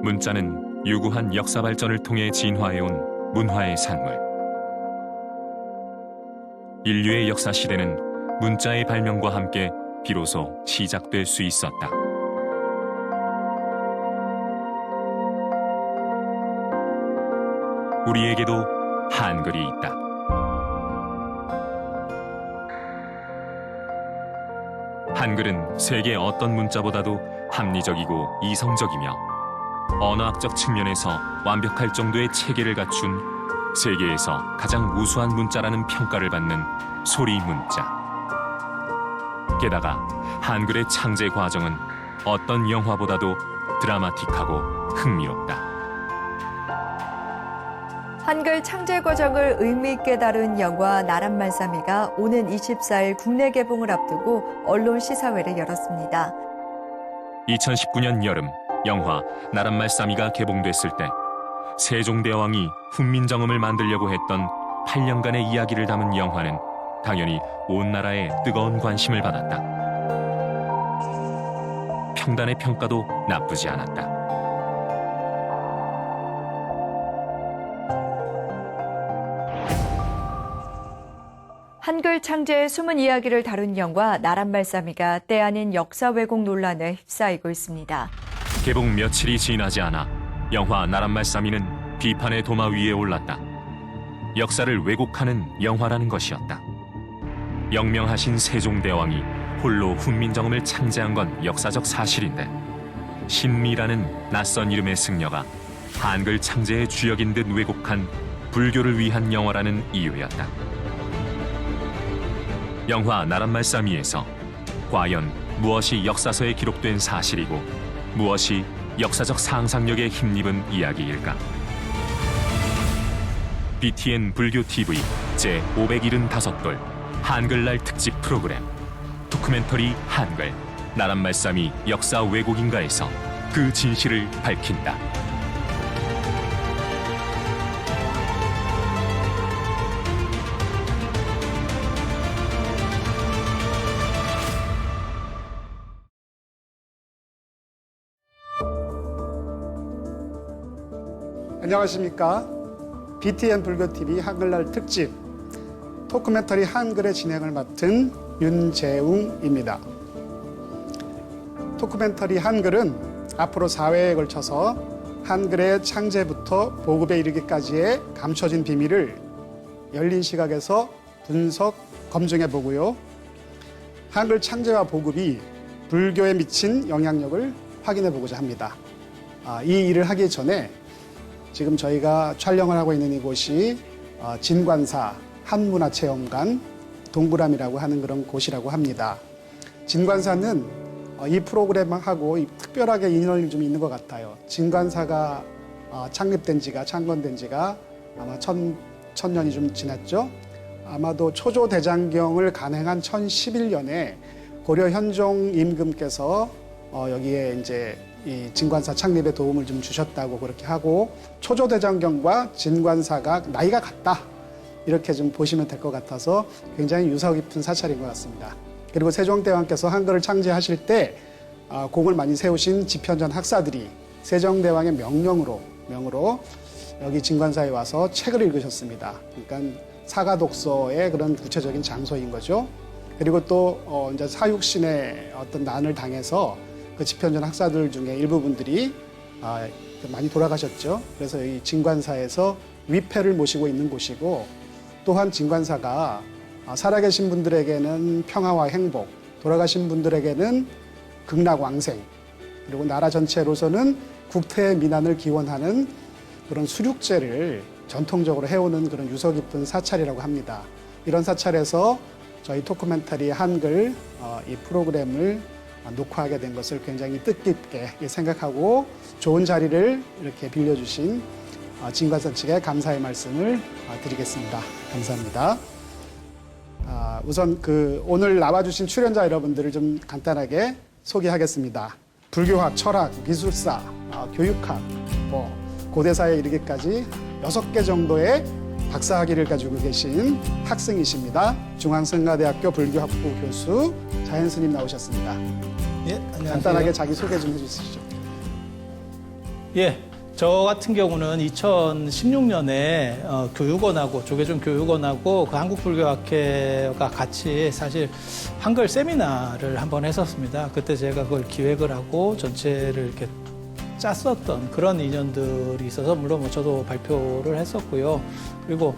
문자는 유구한 역사 발전을 통해 진화해온 문화의 산물. 인류의 역사 시대는 문자의 발명과 함께 비로소 시작될 수 있었다. 우리에게도 한글이 있다. 한글은 세계 어떤 문자보다도 합리적이고 이성적이며 언어학적 측면에서 완벽할 정도의 체계를 갖춘 세계에서 가장 우수한 문자라는 평가를 받는 소리 문자. 게다가 한글의 창제 과정은 어떤 영화보다도 드라마틱하고 흥미롭다. 한글 창제 과정을 의미 있게 다룬 영화 나란말싸미가 오는 24일 국내 개봉을 앞두고 언론 시사회를 열었습니다. 2019년 여름 영화 나란말싸미가 개봉됐을 때 세종대왕이 훈민정음을 만들려고 했던 8년간의 이야기를 담은 영화는 당연히 온 나라의 뜨거운 관심을 받았다. 평단의 평가도 나쁘지 않았다. 한글 창제의 숨은 이야기를 다룬 영화 나란말싸미가 때 아닌 역사 왜곡 논란에 휩싸이고 있습니다. 개봉 며칠이 지나지 않아 영화 나란말싸미는 비판의 도마 위에 올랐다. 역사를 왜곡하는 영화라는 것이었다. 영명하신 세종대왕이 홀로 훈민정음을 창제한 건 역사적 사실인데 신미라는 낯선 이름의 승려가 한글 창제의 주역인 듯 왜곡한 불교를 위한 영화라는 이유였다. 영화 나란말싸미에서 과연 무엇이 역사서에 기록된 사실이고 무엇이 역사적 상상력에 힘입은 이야기일까? BTN 불교 TV 제575돌 한글날 특집 프로그램 도큐멘터리 한글 나란말싸미 역사 왜곡인가에서 그 진실을 밝힌다. 안녕하십니까. BTN 불교TV 한글날 특집 토크멘터리 한글의 진행을 맡은 윤재웅입니다. 토크멘터리 한글은 앞으로 4회에 걸쳐서 한글의 창제부터 보급에 이르기까지의 감춰진 비밀을 열린 시각에서 분석, 검증해 보고요. 한글 창제와 보급이 불교에 미친 영향력을 확인해 보고자 합니다. 이 일을 하기 전에 지금 저희가 촬영을 하고 있는 이곳이 진관사 한문화체험관 동그라미라고 하는 그런 곳이라고 합니다. 진관사는 이 프로그램하고 특별하게 인연이 좀 있는 것 같아요. 진관사가 창립된 지가, 창건된 지가 아마 천년이 좀 지났죠. 아마도 초조대장경을 간행한 1011년에 고려 현종 임금께서 여기에 이제 이 진관사 창립에 도움을 좀 주셨다고 그렇게 하고 초조대장경과 진관사가 나이가 같다 이렇게 좀 보시면 될 것 같아서 굉장히 유서 깊은 사찰인 것 같습니다. 그리고 세종대왕께서 한글을 창제하실 때 공을 많이 세우신 집현전 학사들이 세종대왕의 명령으로 여기 진관사에 와서 책을 읽으셨습니다. 그러니까 사가독서의 그런 구체적인 장소인 거죠. 그리고 또 이제 사육신의 어떤 난을 당해서 그 집현전 학사들 중에 일부분들이 많이 돌아가셨죠. 그래서 이 진관사에서 위패를 모시고 있는 곳이고 또한 진관사가 살아계신 분들에게는 평화와 행복, 돌아가신 분들에게는 극락왕생, 그리고 나라 전체로서는 국태의 민안을 기원하는 그런 수륙제를 전통적으로 해오는 그런 유서 깊은 사찰이라고 합니다. 이런 사찰에서 저희 토크멘터리 한글 이 프로그램을 녹화하게 된 것을 굉장히 뜻깊게 생각하고 좋은 자리를 이렇게 빌려주신 진관사 측에 감사의 말씀을 드리겠습니다. 감사합니다. 우선 오늘 나와주신 출연자 여러분들을 좀 간단하게 소개하겠습니다. 불교학, 철학, 미술사, 교육학, 고대사에 이르기까지 6개 정도의 박사학위를 가지고 계신 학생이십니다. 중앙성가대학교 불교학부 교수 자연 스님 나오셨습니다. 예, 안녕하세요. 간단하게 자기 소개 좀 해주시죠. 예, 저 같은 경우는 2016년에 교육원하고 조계종 교육원하고 그 한국불교학회가 같이 사실 한글 세미나를 한번 했었습니다. 그때 제가 그걸 기획을 하고 전체를 이렇게 짰었던 그런 인연들이 있어서 물론 뭐 저도 발표를 했었고요. 그리고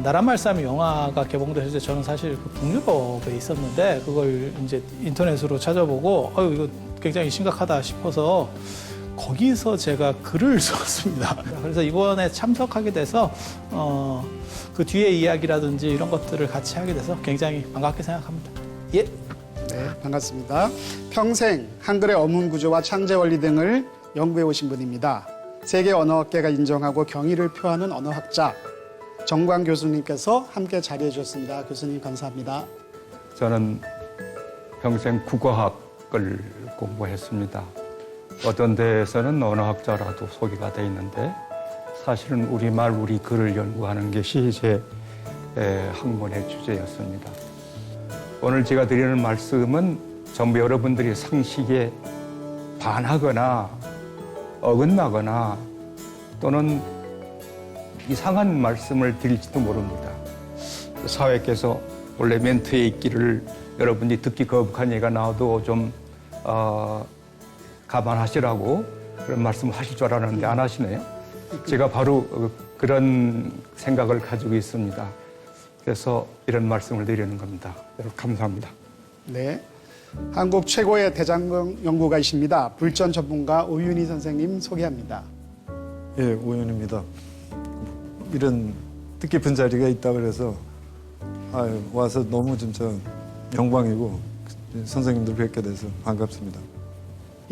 나란말싸미 영화가 개봉됐을 때 저는 사실 그 북유럽에 있었는데 그걸 이제 인터넷으로 찾아보고 이거 굉장히 심각하다 싶어서 거기서 제가 글을 썼습니다. 그래서 이번에 참석하게 돼서 그 뒤에 이야기라든지 이런 것들을 같이 하게 돼서 굉장히 반갑게 생각합니다. 예. 네, 반갑습니다. 평생 한글의 어문 구조와 창제 원리 등을 연구해 오신 분입니다. 세계 언어학계가 인정하고 경의를 표하는 언어학자 정광 교수님께서 함께 자리해 주셨습니다. 교수님 감사합니다. 저는 평생 국어학을 공부했습니다. 어떤 데에서는 언어학자라도 소개가 돼 있는데 사실은 우리말, 우리 글을 연구하는 것이 제 학문의 주제였습니다. 오늘 제가 드리는 말씀은 전부 여러분들이 상식에 반하거나 어긋나거나 또는 이상한 말씀을 드릴지도 모릅니다. 사회께서 원래 멘트에 있기를 여러분이 듣기 거북한 얘기가 나와도 좀 감안하시라고 그런 말씀을 하실 줄 알았는데 안 하시네요. 제가 바로 그런 생각을 가지고 있습니다. 그래서 이런 말씀을 드리는 겁니다. 여러분 감사합니다. 네, 한국 최고의 대장경 연구가이십니다. 불전 전문가 오윤희 선생님 소개합니다. 예, 오윤입니다. 이런 뜻깊은 자리가 있다 그래서 와서 너무 진짜 영광이고 선생님들 뵙게 돼서 반갑습니다.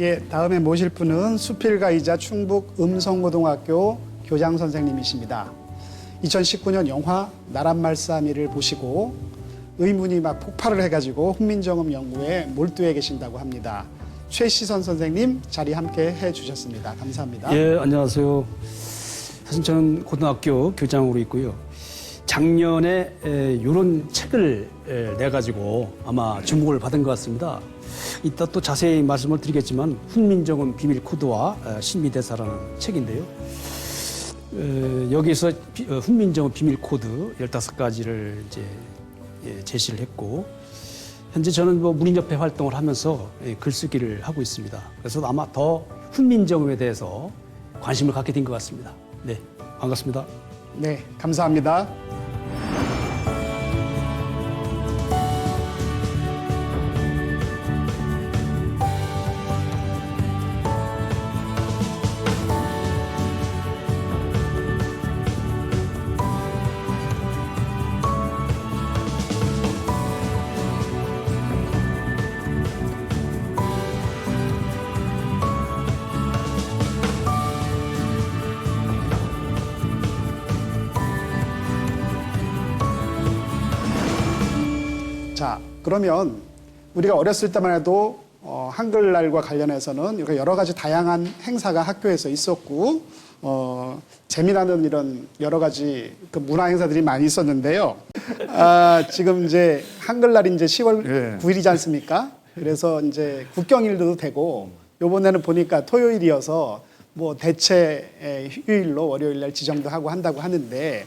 예, 다음에 모실 분은 수필가이자 충북 음성고등학교 교장 선생님이십니다. 2019년 영화 나란말싸미를 보시고 의문이 막 폭발을 해가지고 훈민정음 연구에 몰두해 계신다고 합니다. 최시선 선생님 자리 함께 해주셨습니다. 감사합니다. 예, 안녕하세요. 사실 저는 고등학교 교장으로 있고요. 작년에 이런 책을 내가지고 아마 주목을 받은 것 같습니다. 이따 또 자세히 말씀을 드리겠지만 훈민정음 비밀 코드와 신비대사라는 책인데요. 여기서 훈민정음 비밀 코드 15가지를 이제 제시를 했고 현재 저는 문인협회 활동을 하면서 글쓰기를 하고 있습니다. 그래서 아마 더 훈민정음에 대해서 관심을 갖게 된 것 같습니다. 네, 반갑습니다. 네, 감사합니다. 자, 그러면 우리가 어렸을 때만 해도 한글날과 관련해서는 여러 가지 다양한 행사가 학교에서 있었고 재미나는 이런 여러 가지 그 문화 행사들이 많이 있었는데요. 지금 이제 한글날이 이제 10월 예. 9일이지 않습니까? 그래서 이제 국경일도 되고 요번에는 보니까 토요일이어서 뭐 대체 휴일로 월요일날 지정도 하고 한다고 하는데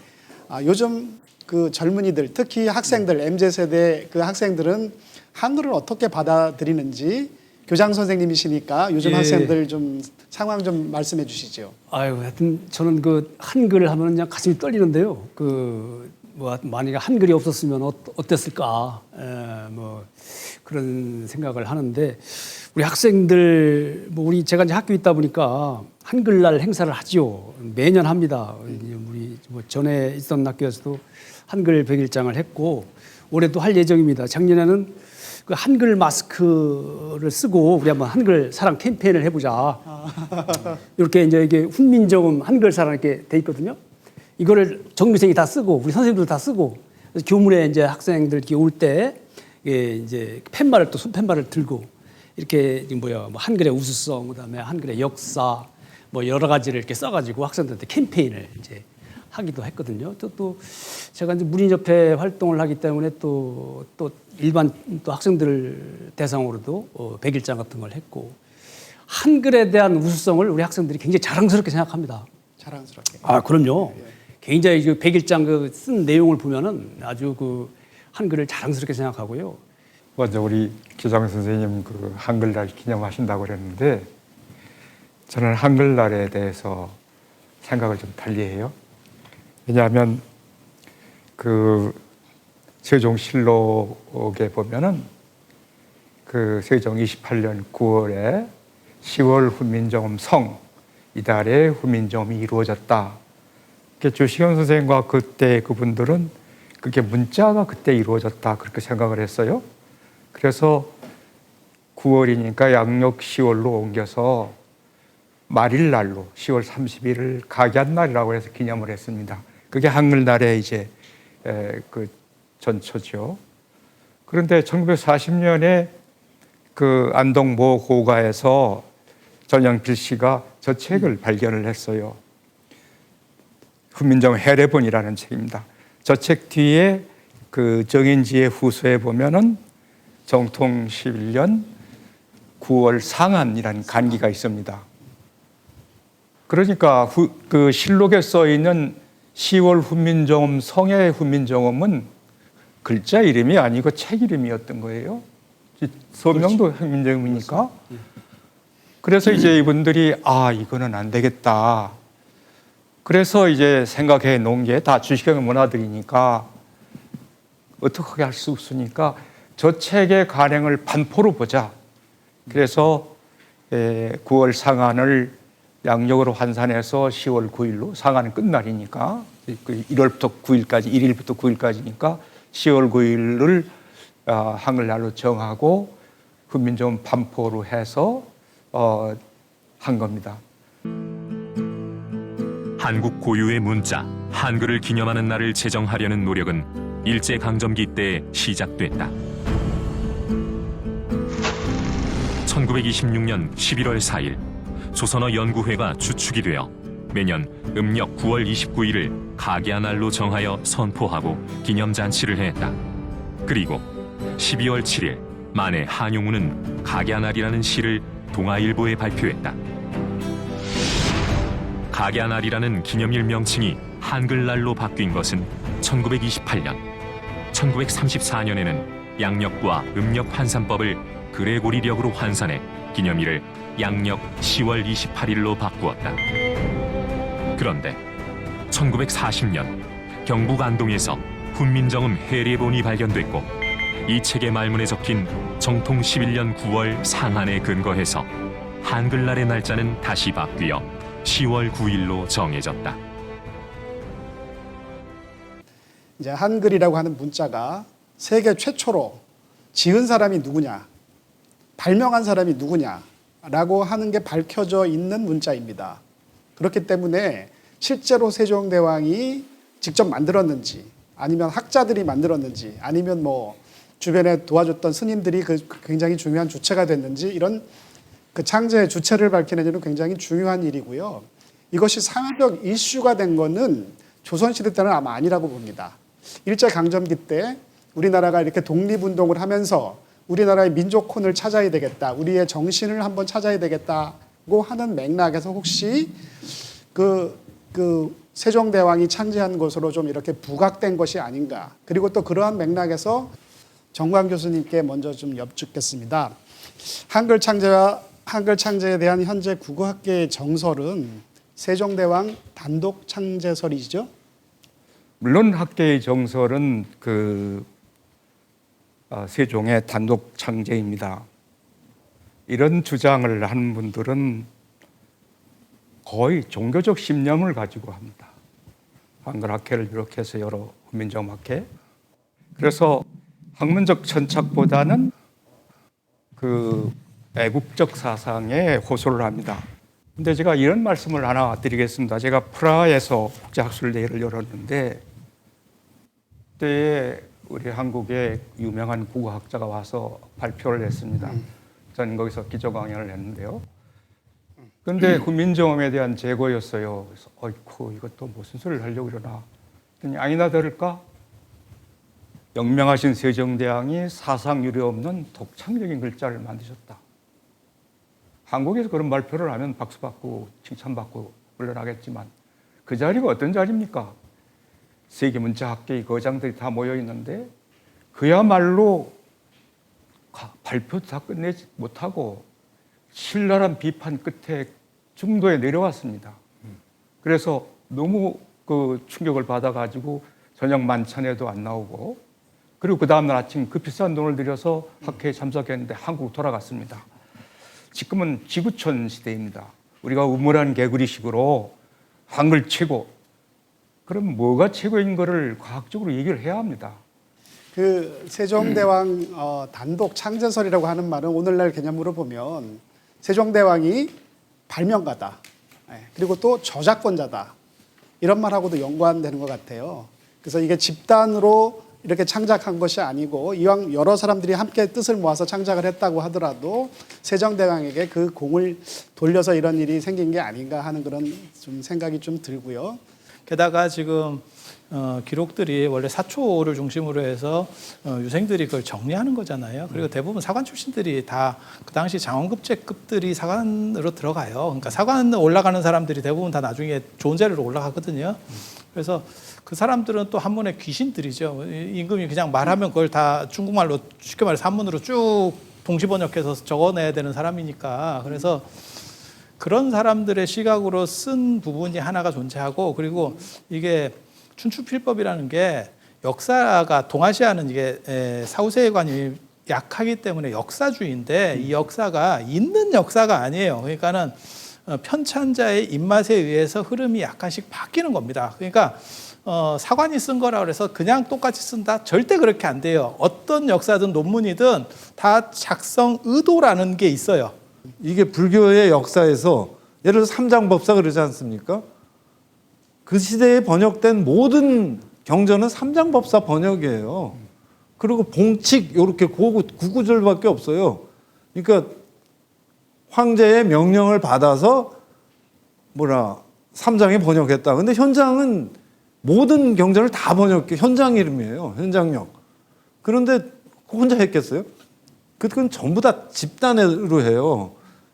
요즘 그 젊은이들 특히 학생들 MZ세대 그 학생들은 한글을 어떻게 받아들이는지 교장 선생님이시니까 요즘 예. 학생들 좀 상황 좀 말씀해 주시죠. 하여튼 저는 그 한글 하면 그냥 가슴이 떨리는데요. 만약에 한글이 없었으면 어땠을까? 그런 생각을 하는데 우리 학생들 제가 이제 학교에 있다 보니까 한글날 행사를 하죠. 매년 합니다. 우리 전에 있던 학교에서도 한글 100일장을 했고 올해도 할 예정입니다. 작년에는 그 한글 마스크를 쓰고 우리 한번 한글 사랑 캠페인을 해보자. 이렇게 이게 훈민정음 한글 사랑 이렇게 돼 있거든요. 이거를 정규생이 다 쓰고 우리 선생님들 다 쓰고 그래서 교문에 이제 학생들 이렇게 올 때 이제 팻말을 또 손팻말을 들고 이렇게 한글의 우수성 그다음에 한글의 역사 여러 가지를 이렇게 써가지고 학생들한테 캠페인을 이제 하기도 했거든요. 또 제가 이제 문인협회 활동을 하기 때문에 또 일반 또 학생들 대상으로도 100일장 같은 걸 했고 한글에 대한 우수성을 우리 학생들이 굉장히 자랑스럽게 생각합니다. 자랑스럽게. 아, 그럼요. 굉장히 그 101장 그 쓴 내용을 보면은 아주 그 한글을 자랑스럽게 생각하고요. 먼저 우리 기장 선생님 그 한글날 기념하신다고 그랬는데 저는 한글날에 대해서 생각을 좀 달리해요. 왜냐하면 그 세종실록에 보면은 그 세종 28년 9월에 10월 훈민정음 성 이달에 훈민정음이 이루어졌다. 주시경 선생님과 그때 그분들은 그게 문자가 그때 이루어졌다 그렇게 생각을 했어요. 그래서 9월이니까 양력 10월로 옮겨서 말일날로 10월 30일을 각양날이라고 해서 기념을 했습니다. 그게 한글날의 이제 그 전초죠. 그런데 1940년에 그 안동 모 고가에서 전영필 씨가 저 책을 발견을 했어요. 훈민정음 해례본이라는 책입니다. 저 책 뒤에 그 정인지의 후서에 보면은 정통 11년 9월 상한이라는 간기가 있습니다. 그러니까 그 실록에 써 있는 10월 훈민정음 성의 훈민정음은 글자 이름이 아니고 책 이름이었던 거예요. 서명도 훈민정음이니까. 그래서 이제 이분들이 이거는 안 되겠다. 그래서 이제 생각해 놓은 게 다 주시경 문화들이니까 어떻게 할 수 없으니까 저 책의 간행을 반포로 보자. 그래서 9월 상한을 양력으로 환산해서 10월 9일로 상한은 끝날이니까 1월부터 9일까지 1일부터 9일까지니까 10월 9일을 한글날로 정하고 훈민정음 반포로 해서 한 겁니다. 한국 고유의 문자 한글을 기념하는 날을 제정하려는 노력은 일제강점기 때 시작됐다. 1926년 11월 4일 조선어 연구회가 주축이 되어 매년 음력 9월 29일을 각야날로 정하여 선포하고 기념잔치를 했다. 그리고 12월 7일 만해 한용우는 각야날이라는 시를 동아일보에 발표했다. 각야날이라는 기념일 명칭이 한글날로 바뀐 것은 1928년, 1934년에는 양력과 음력 환산법을 그레고리력으로 환산해 기념일을 양력 10월 28일로 바꾸었다. 그런데 1940년 경북 안동에서 훈민정음 해례본이 발견됐고 이 책의 말문에 적힌 정통 11년 9월 상한에 근거해서 한글날의 날짜는 다시 바뀌어 10월 9일로 정해졌다. 이제 한글이라고 하는 문자가 세계 최초로 지은 사람이 누구냐, 발명한 사람이 누구냐라고 하는 게 밝혀져 있는 문자입니다. 그렇기 때문에 실제로 세종대왕이 직접 만들었는지, 아니면 학자들이 만들었는지, 아니면 뭐 주변에 도와줬던 스님들이 굉장히 중요한 주체가 됐는지, 이런 그 창제의 주체를 밝히는 일은 굉장히 중요한 일이고요. 이것이 사회적 이슈가 된 거는 조선시대 때는 아마 아니라고 봅니다. 일제강점기 때 우리나라가 이렇게 독립운동을 하면서 우리나라의 민족혼을 찾아야 되겠다, 우리의 정신을 한번 찾아야 되겠다고 하는 맥락에서 혹시 그 세종대왕이 창제한 것으로 좀 이렇게 부각된 것이 아닌가. 그리고 또 그러한 맥락에서 정광 교수님께 먼저 좀 여쭙겠습니다. 한글 창제에 대한 현재 국어학계의 정설은 세종대왕 단독 창제설이죠? 물론 학계의 정설은 세종의 단독 창제입니다. 이런 주장을 하는 분들은 거의 종교적 신념을 가지고 합니다. 한글학회를 비롯해서 여러 훈민정음학회. 그래서 학문적 천착보다는 애국적 사상에 호소를 합니다. 근데 제가 이런 말씀을 하나 드리겠습니다. 제가 프라하에서 국제학술대회를 열었는데 그때 우리 한국의 유명한 국어학자가 와서 발표를 했습니다. 저는 거기서 기조 강연을 했는데요. 그런데 훈민정음에 대한 제고였어요. 그래서 어이쿠 이것도 무슨 소리를 하려고 그러나. 그랬더니 아니나 다를까? 영명하신 세종대왕이 사상 유례 없는 독창적인 글자를 만드셨다. 한국에서 그런 발표를 하면 박수받고 칭찬받고 물러나겠지만 그 자리가 어떤 자리입니까? 세계문자학계의 거장들이 다 모여 있는데 그야말로 발표 다 끝내지 못하고 신랄한 비판 끝에 중도에 내려왔습니다. 그래서 너무 그 충격을 받아가지고 저녁 만찬에도 안 나오고 그리고 그 다음날 아침 그 비싼 돈을 들여서 학회에 참석했는데 한국 돌아갔습니다. 지금은 지구촌 시대입니다. 우리가 우물안 개구리식으로 한글 최고. 그럼 뭐가 최고인 거를 과학적으로 얘기를 해야 합니다. 그 세종대왕 단독 창제설이라고 하는 말은 오늘날 개념으로 보면 세종대왕이 발명가다. 그리고 또 저작권자다. 이런 말하고도 연관되는 것 같아요. 그래서 이게 집단으로 이렇게 창작한 것이 아니고 이왕 여러 사람들이 함께 뜻을 모아서 창작을 했다고 하더라도 세종대왕에게 그 공을 돌려서 이런 일이 생긴 게 아닌가 하는 그런 좀 생각이 좀 들고요. 게다가 지금 기록들이 원래 사초를 중심으로 해서 유생들이 그걸 정리하는 거잖아요. 그리고 대부분 사관 출신들이 다 그 당시 장원급제급들이 사관으로 들어가요. 그러니까 사관 올라가는 사람들이 대부분 다 나중에 좋은 자리로 올라가거든요. 그래서 그 사람들은 또 한문의 귀신들이죠. 임금이 그냥 말하면 그걸 다 중국말로 쉽게 말해서 한문으로 쭉 동시 번역해서 적어내야 되는 사람이니까. 그래서 그런 사람들의 시각으로 쓴 부분이 하나가 존재하고 그리고 이게 춘추필법이라는 게 역사가 동아시아는 이게 사후세계관이 약하기 때문에 역사주의인데 이 역사가 있는 역사가 아니에요. 그러니까는 편찬자의 입맛에 의해서 흐름이 약간씩 바뀌는 겁니다. 그러니까 사관이 쓴 거라 그래서 그냥 똑같이 쓴다? 절대 그렇게 안 돼요. 어떤 역사든 논문이든 다 작성 의도라는 게 있어요. 이게 불교의 역사에서 예를 들어서 삼장법사 그러지 않습니까? 그 시대에 번역된 모든 경전은 삼장법사 번역이에요. 그리고 봉칙 이렇게 구구절밖에 없어요. 그러니까 황제의 명령을 받아서 삼장이 번역했다. 근데 현장은 모든 경전을 다 번역해. 현장 이름이에요. 현장력. 그런데 혼자 했겠어요? 그건 전부 다 집단으로 해요.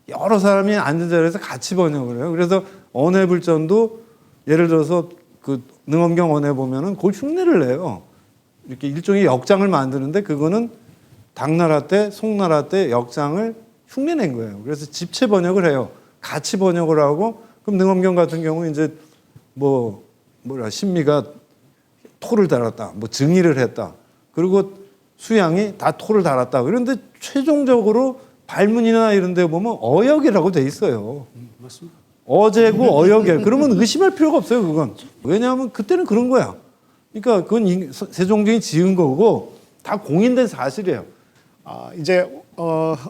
여러 사람이 앉은 자리에서 같이 번역을 해요. 그래서 언해불전도 예를 들어서 그 능엄경 언해 보면은 그걸 흉내를 내요. 이렇게 일종의 역장을 만드는데 그거는 당나라 때, 송나라 때 역장을 흉내낸 거예요. 그래서 집체 번역을 해요. 같이 번역을 하고 그럼 능엄경 같은 경우 이제 신미가 토를 달았다, 증의를 했다. 그리고 수양이 다 토를 달았다. 그런데 최종적으로 발문이나 이런 데 보면 어역이라고 돼 있어요. 맞습니다. 어제고 어역이에요. 그러면 의심할 필요가 없어요, 그건. 왜냐하면 그때는 그런 거야. 그러니까 그건 세종대왕이 지은 거고 다 공인된 사실이에요. 이제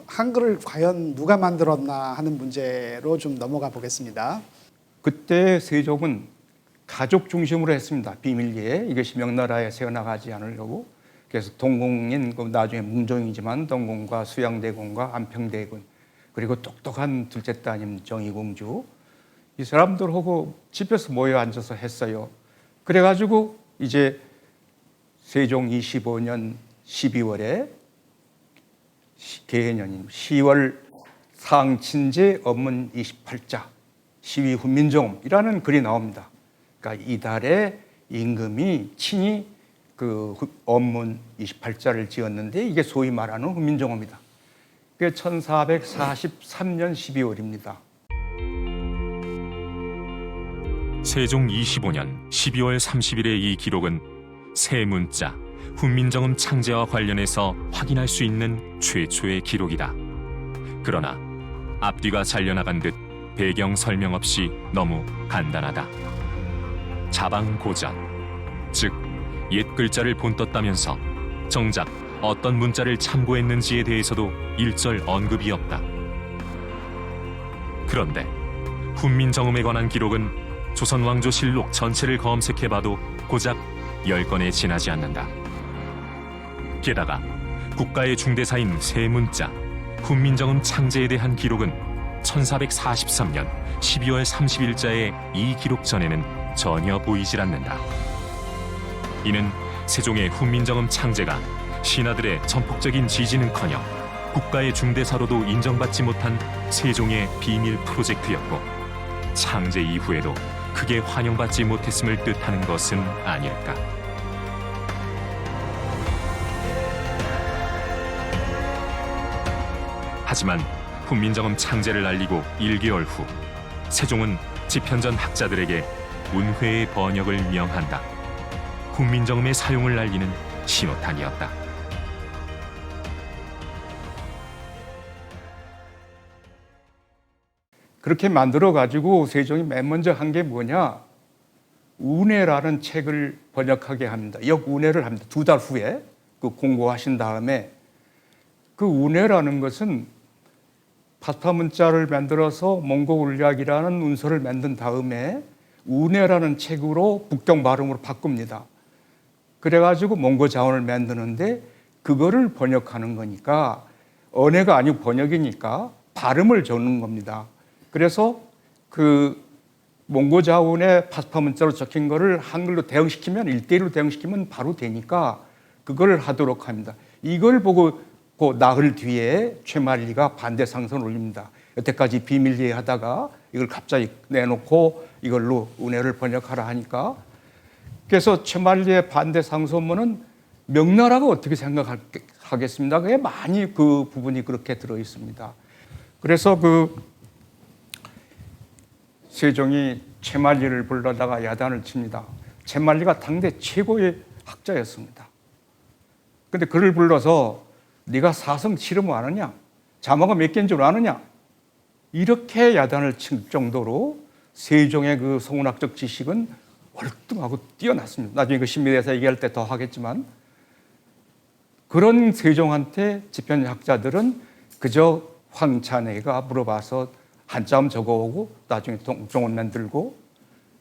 한글을 과연 누가 만들었나 하는 문제로 좀 넘어가 보겠습니다. 그때 세종은 가족 중심으로 했습니다. 비밀리에 이것이 명나라에 새어나가지 않으려고. 그래서 동공인 나중에 문종이지만 동공과 수양대공과 안평대군 그리고 똑똑한 둘째 따님 정의공주 이 사람들하고 집에서 모여 앉아서 했어요. 그래가지고 이제 세종 25년 12월에 개해년인 10월 상친제 업문 28자 시위 훈민정음이라는 글이 나옵니다. 그러니까 이달에 임금이 친히 그 업문 28자를 지었는데 이게 소위 말하는 훈민정음이다. 그게 1443년 12월입니다. 세종 25년 12월 30일의 이 기록은 새 문자, 훈민정음 창제와 관련해서 확인할 수 있는 최초의 기록이다. 그러나 앞뒤가 잘려나간 듯 배경 설명 없이 너무 간단하다. 자방고전, 즉 옛 글자를 본떴다면서 정작 어떤 문자를 참고했는지에 대해서도 일절 언급이 없다. 그런데 훈민정음에 관한 기록은 조선왕조실록 전체를 검색해봐도 고작 10건에 지나지 않는다. 게다가 국가의 중대사인 새 문자, 훈민정음 창제에 대한 기록은 1443년 12월 30일자의 이 기록 전에는 전혀 보이질 않는다. 이는 세종의 훈민정음 창제가 신하들의 전폭적인 지지는커녕 국가의 중대사로도 인정받지 못한 세종의 비밀 프로젝트였고 창제 이후에도 크게 환영받지 못했음을 뜻하는 것은 아닐까. 하지만 훈민정음 창제를 알리고 1개월 후 세종은 집현전 학자들에게 운회의 번역을 명한다. 훈민정음의 사용을 알리는 신호탄이었다. 그렇게 만들어 가지고 세종이 맨 먼저 한 게 뭐냐? 운해라는 책을 번역하게 합니다. 역운해를 합니다. 2달 후에 그 공고하신 다음에 그 운해라는 것은 파스파 문자를 만들어서 몽고울약이라는 운서를 만든 다음에 운해라는 책으로 북경 발음으로 바꿉니다. 그래가지고 몽고 자원을 만드는데 그거를 번역하는 거니까 언해가 아니고 번역이니까 발음을 적는 겁니다. 그래서 그 몽고 자원에 파스파 문자로 적힌 거를 한글로 대응시키면 1대1로 대응시키면 바로 되니까 그걸 하도록 합니다. 이걸 보고 그 나흘 뒤에 최만리가 반대 상선을 올립니다. 여태까지 비밀 이해하다가 이걸 갑자기 내놓고 이걸로 운해를 번역하라 하니까 그래서 최만리의 반대 상소문은 명나라가 어떻게 생각하겠습니다. 그게 많이 그 부분이 그렇게 들어 있습니다. 그래서 그 세종이 최만리를 불러다가 야단을 칩니다. 최만리가 당대 최고의 학자였습니다. 근데 그를 불러서 네가 사성 치름 아느냐? 자마가 몇 개인 줄 아느냐? 이렇게 야단을 칠 정도로 세종의 그 성운학적 지식은 월등하고 뛰어났습니다. 나중에 그 신미대사 얘기할 때 더 하겠지만 그런 세종한테 집현학자들은 그저 황찬해가 물어봐서 한자음 적어오고 나중에 동종원 만들고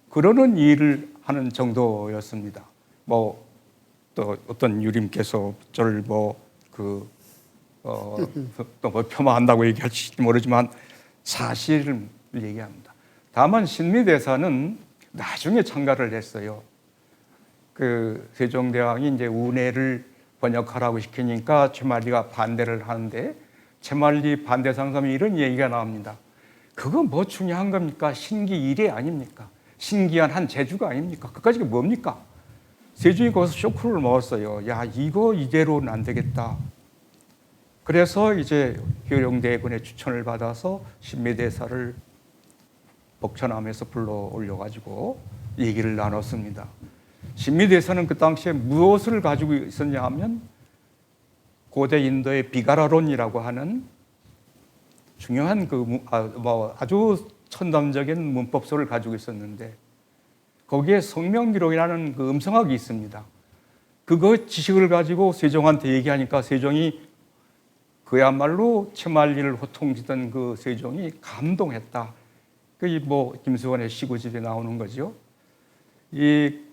그러는 일을 하는 정도였습니다. 뭐 또 어떤 유림께서 저를 또 뭐 폄하한다고 얘기할지 모르지만 사실을 얘기합니다. 다만 신미대사는 나중에 참가를 했어요. 그 세종대왕이 이제 운해를 번역하라고 시키니까 최만리가 반대를 하는데 최만리 반대 상담에 이런 얘기가 나옵니다. 그거 뭐 중요한 겁니까? 신기 일회 아닙니까? 신기한 한 제주가 아닙니까? 그까지가 뭡니까? 세종이 거기서 쇼크를 먹었어요. 야, 이거 이대로는 안 되겠다. 그래서 이제 효령대군의 추천을 받아서 신미대사를 복천암에서 불러 올려가지고 얘기를 나눴습니다. 신미대사는 그 당시에 무엇을 가지고 있었냐 하면 고대 인도의 비가라론이라고 하는 중요한 아주 천담적인 문법서를 가지고 있었는데 거기에 성명기록이라는 그 음성학이 있습니다. 그거 지식을 가지고 세종한테 얘기하니까 세종이 그야말로 최만리를 호통지던 그 세종이 감동했다. 그게 뭐 김수원의 시구집에 나오는 거죠.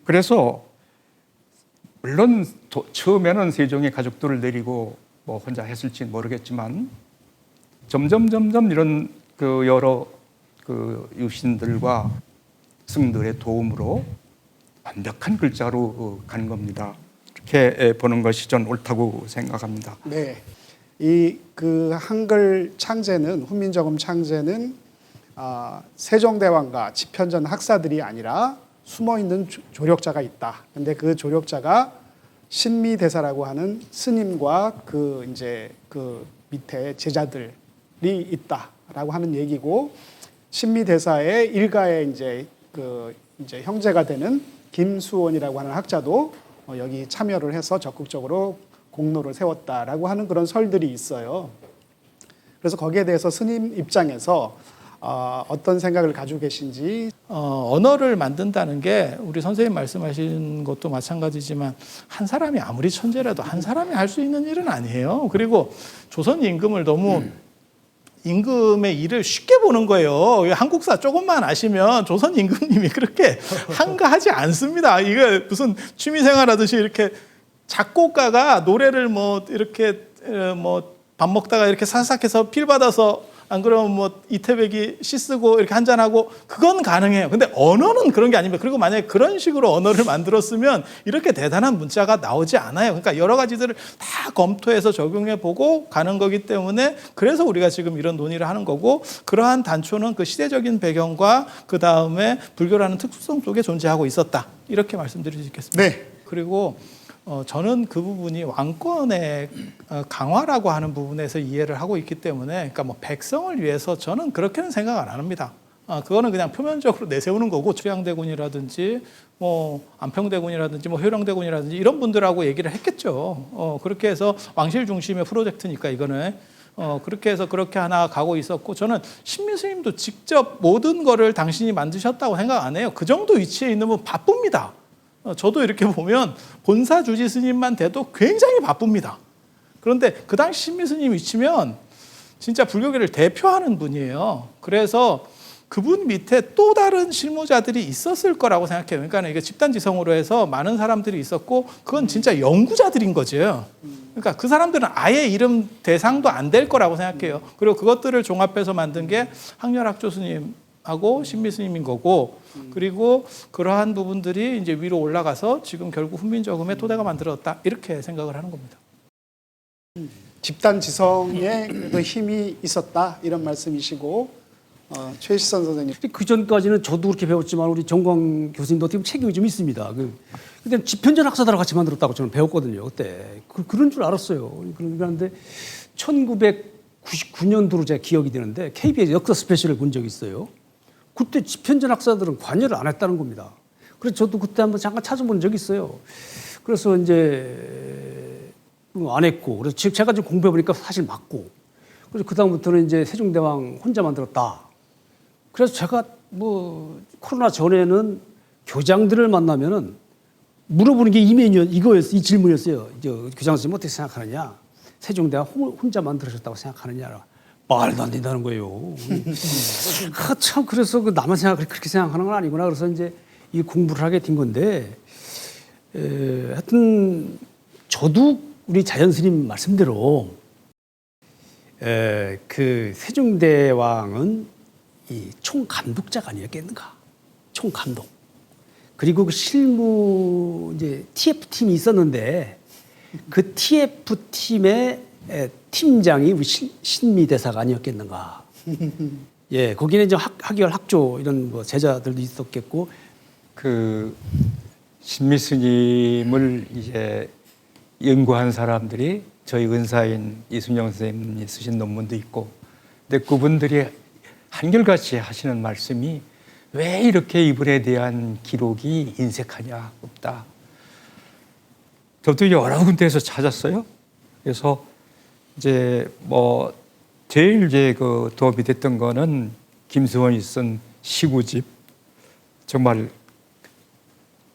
그래서 물론 처음에는 세종이 가족들을 데리고 뭐 혼자 했을지 모르겠지만 점점 이런 그 여러 그 유신들과 스승들의 도움으로 완벽한 글자로 간 겁니다. 이렇게 보는 것이 전 옳다고 생각합니다. 네, 이 그 한글 창제는 훈민정음 창제는 세종대왕과 집현전 학사들이 아니라 숨어 있는 조력자가 있다. 근데 그 조력자가 신미대사라고 하는 스님과 그 이제 그 밑에 제자들이 있다라고 하는 얘기고 신미대사의 일가의 이제 이제 형제가 되는 김수원이라고 하는 학자도 여기 참여를 해서 적극적으로 공로를 세웠다라고 하는 그런 설들이 있어요. 그래서 거기에 대해서 스님 입장에서 어떤 생각을 가지고 계신지. 언어를 만든다는 게 우리 선생님 말씀하신 것도 마찬가지지만 한 사람이 아무리 천재라도 한 사람이 할 수 있는 일은 아니에요. 그리고 조선 임금을 너무 임금의 일을 쉽게 보는 거예요. 한국사 조금만 아시면 조선 임금님이 그렇게 한가하지 않습니다. 이거 무슨 취미생활 하듯이 이렇게 작곡가가 노래를 뭐 이렇게 뭐 밥 먹다가 이렇게 사삭해서 필 받아서 안 그러면 뭐 이태백이 시 쓰고 이렇게 한잔하고 그건 가능해요. 근데 언어는 그런 게 아닙니다. 그리고 만약에 그런 식으로 언어를 만들었으면 이렇게 대단한 문자가 나오지 않아요. 그러니까 여러 가지들을 다 검토해서 적용해 보고 가는 거기 때문에 그래서 우리가 지금 이런 논의를 하는 거고, 그러한 단초는 그 시대적인 배경과 그 다음에 불교라는 특수성 속에 존재하고 있었다. 이렇게 말씀드릴 수 있겠습니다. 네. 그리고 저는 그 부분이 왕권의 강화라고 하는 부분에서 이해를 하고 있기 때문에, 그러니까 뭐 백성을 위해서 저는 그렇게는 생각 안 합니다. 그거는 그냥 표면적으로 내세우는 거고, 최양대군이라든지 뭐 안평대군이라든지 뭐 효령대군이라든지 이런 분들하고 얘기를 했겠죠. 그렇게 해서 왕실 중심의 프로젝트니까 이거는. 그렇게 해서 그렇게 하나 가고 있었고, 저는 신미 스님도 직접 모든 거를 당신이 만드셨다고 생각 안 해요. 그 정도 위치에 있는 분 바쁩니다. 저도 이렇게 보면 본사 주지 스님만 돼도 굉장히 바쁩니다. 그런데 그 당시 신미 스님 위치면 진짜 불교계를 대표하는 분이에요. 그래서 그분 밑에 또 다른 실무자들이 있었을 거라고 생각해요. 그러니까 이게 집단지성으로 해서 많은 사람들이 있었고, 그건 진짜 연구자들인 거죠. 그러니까 그 사람들은 아예 이름 대상도 안 될 거라고 생각해요. 그리고 그것들을 종합해서 만든 게 항렬학조 스님하고 신미 스님인 거고, 그리고 그러한 부분들이 이제 위로 올라가서 지금 결국 훈민정음의 토대가 만들어졌다, 이렇게 생각을 하는 겁니다. 집단 지성에 그래도 힘이 있었다 이런 말씀이시고, 최시선 선생님. 그 전까지는 저도 그렇게 배웠지만 우리 정광 교수님도 어떻게 보면 책임이 좀 있습니다. 그때 집현전 학사들하고 같이 만들었다고 저는 배웠거든요. 그때 그런 줄 알았어요. 그런데 1999년도로 제가 기억이 되는데 KBS 역사 스페셜을 본 적이 있어요. 그때 집현전 학사들은 관여를 안 했다는 겁니다. 그래서 저도 그때 한번 잠깐 찾아본 적이 있어요. 그래서 이제 안 했고, 그래서 제가 좀 공부해 보니까 사실 맞고, 그래서 그 다음부터는 이제 세종대왕 혼자 만들었다. 그래서 제가 뭐 코로나 전에는 교장들을 만나면은 물어보는 게 이 질문이었어요. 교장 선생님 어떻게 생각하느냐? 세종대왕 혼자 만들어졌다고 생각하느냐? 말도 안 된다는 거예요. 참, 그래서 나만 그렇게 생각하는 건 아니구나. 그래서 이제 이 공부를 하게 된 건데, 하여튼 저도 우리 자연 스님 말씀대로 그 세종대왕은 이 총감독자가 아니었겠는가? 총감독. 그리고 그 실무 이제 TF팀이 있었는데 그 TF팀의 팀장이 우리 신미대사가 아니었겠는가? 예, 거기는 이제 학열 학조 이런 뭐 제자들도 있었겠고, 그 신미 스님을 이제 연구한 사람들이 저희 은사인 이순영 선생님이 쓰신 논문도 있고, 근데 그분들이 한결같이 하시는 말씀이 왜 이렇게 이분에 대한 기록이 인색하냐, 없다. 저도 여러 군데에서 찾았어요. 그래서 이제 뭐 제일 이제 그 도움이 됐던 거는 김수원이 쓴 시구집, 정말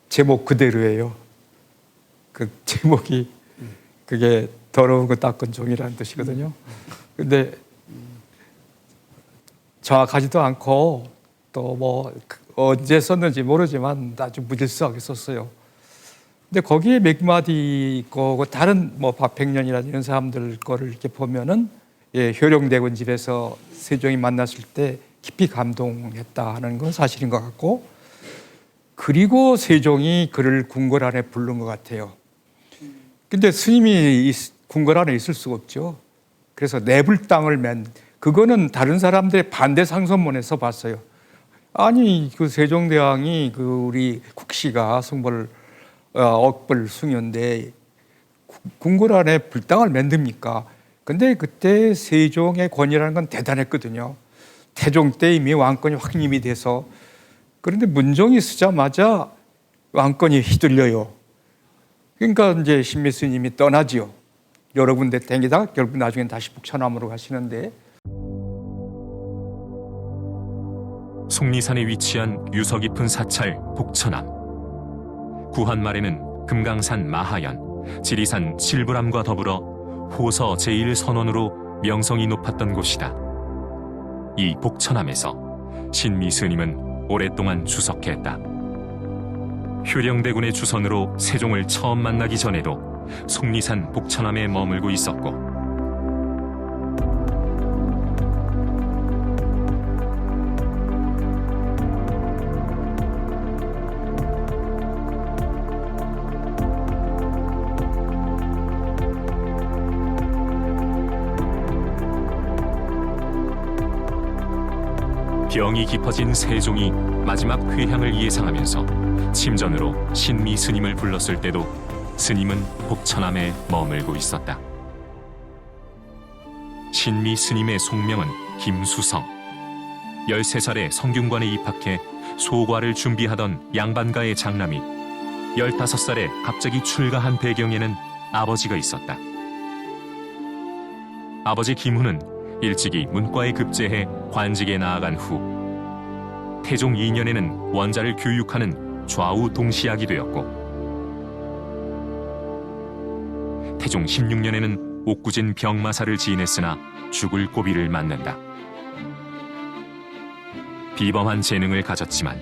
제목 그대로예요. 그 제목이 그게 더러운 거 닦은 종이라는 뜻이거든요. 근데 정확하지도 않고 또 뭐 언제 썼는지 모르지만 아주 무질서하게 썼어요. 근데 거기에 몇 마디 거고 다른 뭐 박팽년이라든지 이런 사람들 거를 이렇게 보면은, 예, 효령대군 집에서 세종이 만났을 때 깊이 감동했다 하는 건 사실인 것 같고, 그리고 세종이 그를 궁궐 안에 부른 것 같아요. 근데 스님이 궁궐 안에 있을 수가 없죠. 그래서 내불당을 그거는 다른 사람들의 반대 상선문에서 봤어요. 아니, 그 세종대왕이 그 우리 국시가 억벌 숭여인데 궁궐 안에 불당을 만듭니까? 근데 그때 세종의 권위라는 건 대단했거든요. 태종 때 이미 왕권이 확립이 돼서. 그런데 문종이 쓰자마자 왕권이 휘둘려요. 그러니까 이제 신미 스님이 떠나지요. 여러 군데 댕기다가 결국 나중엔 다시 북천암으로 가시는데, 속리산에 위치한 유서 깊은 사찰 북천암. 구한 말에는 금강산 마하연, 지리산 칠불암과 더불어 호서 제1선원으로 명성이 높았던 곳이다. 이 북천암에서 신미 스님은 오랫동안 주석했다. 효령대군의 주선으로 세종을 처음 만나기 전에도 속리산 북천암에 머물고 있었고, 병이 깊어진 세종이 마지막 회향을 예상하면서 침전으로 신미 스님을 불렀을 때도 스님은 복천암에 머물고 있었다. 신미 스님의 속명은 김수성. 13살에 성균관에 입학해 소과를 준비하던 양반가의 장남이 15살에 갑자기 출가한 배경에는 아버지가 있었다. 아버지 김훈은 일찍이 문과에 급제해 관직에 나아간 후 태종 2년에는 원자를 교육하는 좌우 동시학이 되었고 태종 16년에는 옥구진 병마사를 지냈으나 죽을 고비를 맞는다. 비범한 재능을 가졌지만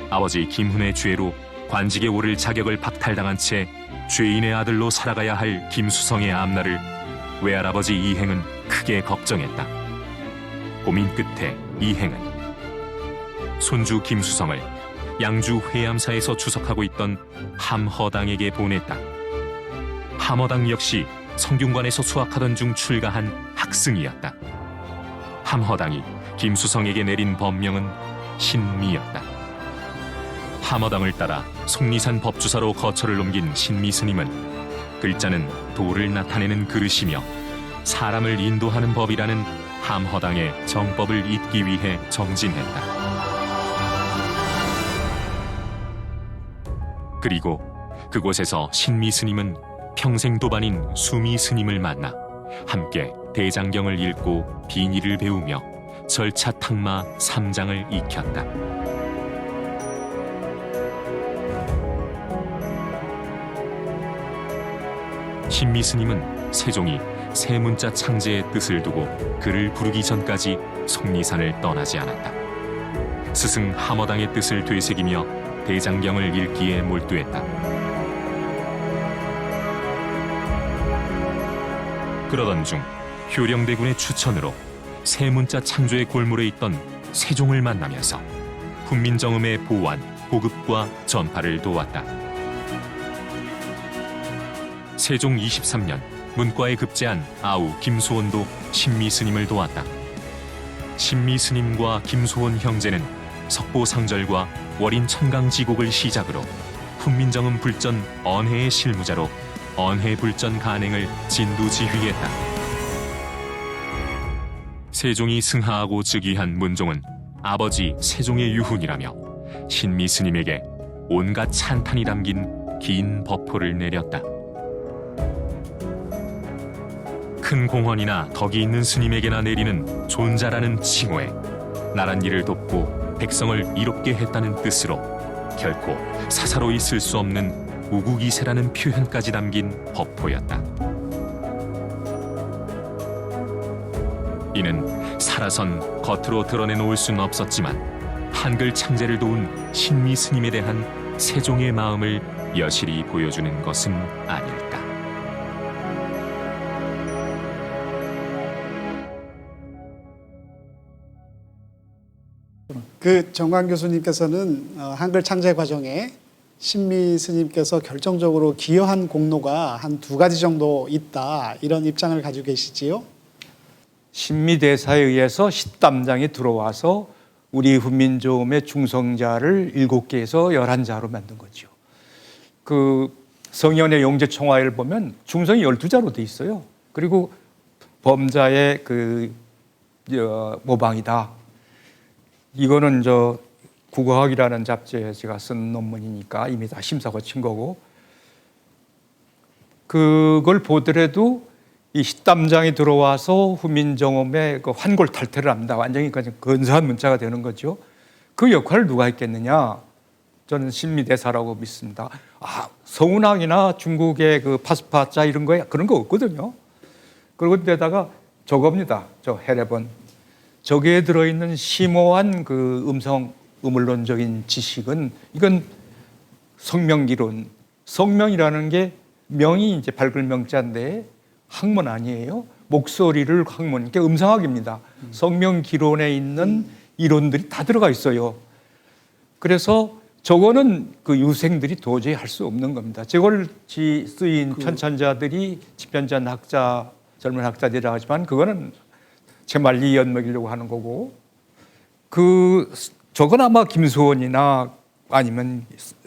아버지 김훈의 죄로 관직에 오를 자격을 박탈당한 채 죄인의 아들로 살아가야 할 김수성의 앞날을 외할아버지 이행은 크게 걱정했다. 고민 끝에 이행은 손주 김수성을 양주 회암사에서 주석하고 있던 함허당에게 보냈다. 함허당 역시 성균관에서 수학하던 중 출가한 학승이었다. 함허당이 김수성에게 내린 법명은 신미였다. 함허당을 따라 속리산 법주사로 거처를 옮긴 신미 스님은 글자는 도를 나타내는 그릇이며 사람을 인도하는 법이라는 함허당의 정법을 잇기 위해 정진했다. 그리고 그곳에서 신미 스님은 평생 도반인 수미 스님을 만나 함께 대장경을 읽고 비니를 배우며 절차 탁마 3장을 익혔다. 신미 스님은 세종이 세문자 창제의 뜻을 두고 그를 부르기 전까지 속리산을 떠나지 않았다. 스승 함허당의 뜻을 되새기며 대장경을 읽기에 몰두했다. 그러던 중 효령대군의 추천으로 세문자 창조의 골물에 있던 세종을 만나면서 훈민정음의 보완, 보급과 전파를 도왔다. 세종 23년 문과에 급제한 아우 김소원도 신미 스님을 도왔다. 신미 스님과 김소원 형제는 석보상절과 월인 천강지곡을 시작으로 훈민정음 불전 언해의 실무자로 언해불전 간행을 진두지휘했다. 세종이 승하하고 즉위한 문종은 아버지 세종의 유훈이라며 신미 스님에게 온갖 찬탄이 담긴 긴 법호를 내렸다. 큰 공헌이나 덕이 있는 스님에게나 내리는 존자라는 칭호에 나란 일을 돕고 백성을 이롭게 했다는 뜻으로 결코 사사로 있을 수 없는 우국이세라는 표현까지 담긴 법호였다. 이는 살아선 겉으로 드러내놓을 수는 없었지만 한글 창제를 도운 신미 스님에 대한 세종의 마음을 여실히 보여주는 것은 아닐까. 그 정광 교수님께서는 한글 창제 과정에 신미 스님께서 결정적으로 기여한 공로가 한 2가지 정도 있다, 이런 입장을 가지고 계시지요? 신미대사에 의해서 십담장이 들어와서 우리 훈민조음의 중성자를 7개에서 11자로 만든 거죠. 그 성현의 용제총화를 보면 중성이 12자로 돼 있어요. 그리고 범자의 그 모방이다. 이거는 국어학이라는 잡지에 제가 쓴 논문이니까 이미 다 심사 거친 거고, 그걸 보더라도 이 십담장이 들어와서 훈민정음의 그 환골 탈태를 합니다. 완전히 근사한 문자가 되는 거죠. 그 역할을 누가 했겠느냐? 저는 신미대사라고 믿습니다. 서운항이나 중국의 그 파스파자 이런 거에 그런 거 없거든요. 그리고 데다가 저겁니다. 저 헤레본. 저기에 들어있는 심오한 그 음물론적인 지식은, 이건 성명기론. 성명이라는 게 명이 이제 밝을 명자인데 학문 아니에요. 목소리를 학문, 그러니까 음성학입니다. 성명기론에 있는 이론들이 다 들어가 있어요. 그래서 저거는 그 유생들이 도저히 할 수 없는 겁니다. 저걸 쓰인 편찬자들이 집현전 학자, 젊은 학자들이라고 하지만 그거는 제 말리 엿먹이려고 하는 거고, 저건 아마 김수원이나 아니면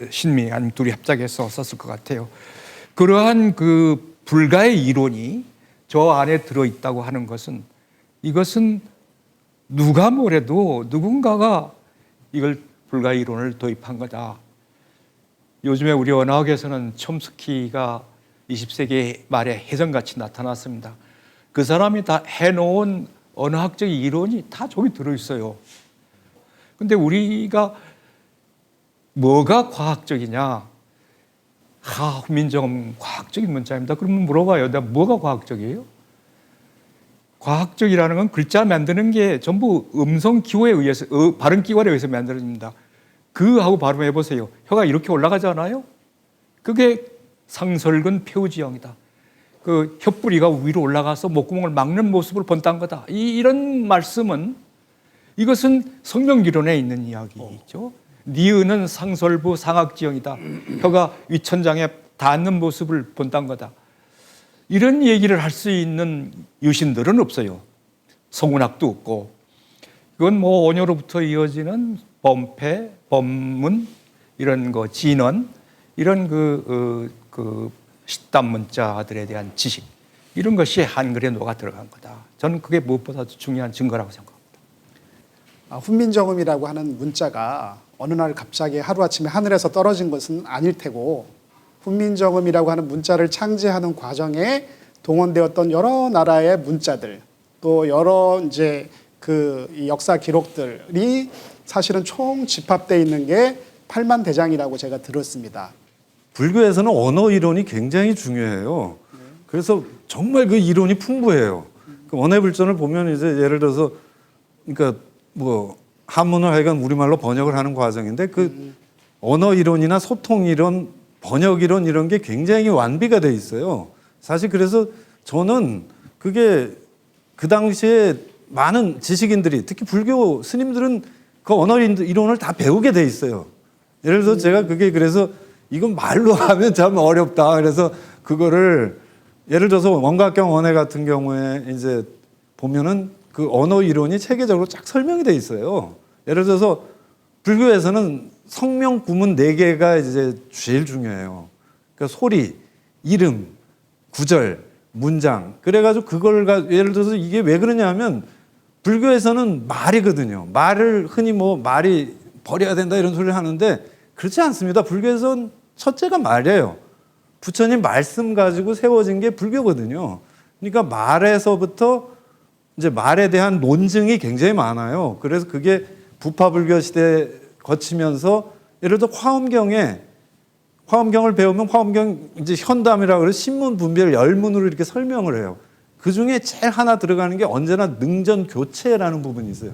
신미 아니면 둘이 합작해서 썼을 것 같아요. 그러한 그 불가의 이론이 저 안에 들어 있다고 하는 것은 이것은 누가 뭐래도 누군가가 이걸 불가의 이론을 도입한 거다. 요즘에 우리 언어학에서는 촘스키가 20세기 말에 해전같이 나타났습니다. 그 사람이 다 해놓은 언어학적 이론이 다 저기 들어있어요. 근데 우리가 뭐가 과학적이냐? 후민정음 과학적인 문자입니다. 그러면 물어봐요. 내가 뭐가 과학적이에요? 과학적이라는 건 글자 만드는 게 전부 음성 기호에 의해서, 발음 기관에 의해서 만들어집니다. 그하고 발음해 보세요. 혀가 이렇게 올라가잖아요. 그게 상설근 폐우지형이다. 그 혀뿌리가 위로 올라가서 목구멍을 막는 모습을 본다는 거다. 이런 말씀은 이것은 성명기론에 있는 이야기죠. 니은은 상설부 상악지형이다. 혀가 위천장에 닿는 모습을 본다는 거다. 이런 얘기를 할 수 있는 유신들은 없어요. 성문학도 없고. 이건 뭐 원효로부터 이어지는 범패, 법문, 이런 거, 진언, 이런 그 식담 문자들에 대한 지식, 이런 것이 한글에 녹아 들어간 거다. 저는 그게 무엇보다도 중요한 증거라고 생각합니다. 훈민정음이라고 하는 문자가 어느 날 갑자기 하루아침에 하늘에서 떨어진 것은 아닐 테고, 훈민정음이라고 하는 문자를 창제하는 과정에 동원되었던 여러 나라의 문자들, 또 여러 이제 이 역사 기록들이 사실은 총 집합되어 있는 게 팔만대장이라고 제가 들었습니다. 불교에서는 언어 이론이 굉장히 중요해요. 그래서 정말 그 이론이 풍부해요. 그 원해불전을 보면 이제 예를 들어서 그러니까 뭐 한문을 하여간 우리말로 번역을 하는 과정인데 그 언어 이론이나 소통 이론, 번역 이론 이런 게 굉장히 완비가 돼 있어요. 사실 그래서 저는 그게 그 당시에 많은 지식인들이 특히 불교 스님들은 그 언어 이론을 다 배우게 돼 있어요. 예를 들어서 제가 그게 그래서 이건 말로 하면 참 어렵다. 그래서 그거를 예를 들어서 원각경 원해 같은 경우에 이제 보면은 그 언어 이론이 체계적으로 쫙 설명이 돼 있어요. 예를 들어서 불교에서는 성명 구문 4개가 이제 제일 중요해요. 그러니까 소리, 이름, 구절, 문장. 그래가지고 그걸 예를 들어서 이게 왜 그러냐면 불교에서는 말이거든요. 말을 흔히 뭐 말이 버려야 된다 이런 소리를 하는데 그렇지 않습니다. 불교에서는 첫째가 말이에요. 부처님 말씀 가지고 세워진 게 불교거든요. 그러니까 말에서부터 이제 말에 대한 논증이 굉장히 많아요. 그래서 그게 부파불교 시대 거치면서 예를 들어 화엄경을 배우면 화엄경 이제 현담이라고 그래서 신문 분별을 열문으로 이렇게 설명을 해요. 그 중에 제일 하나 들어가는 게 언제나 능전 교체라는 부분이 있어요.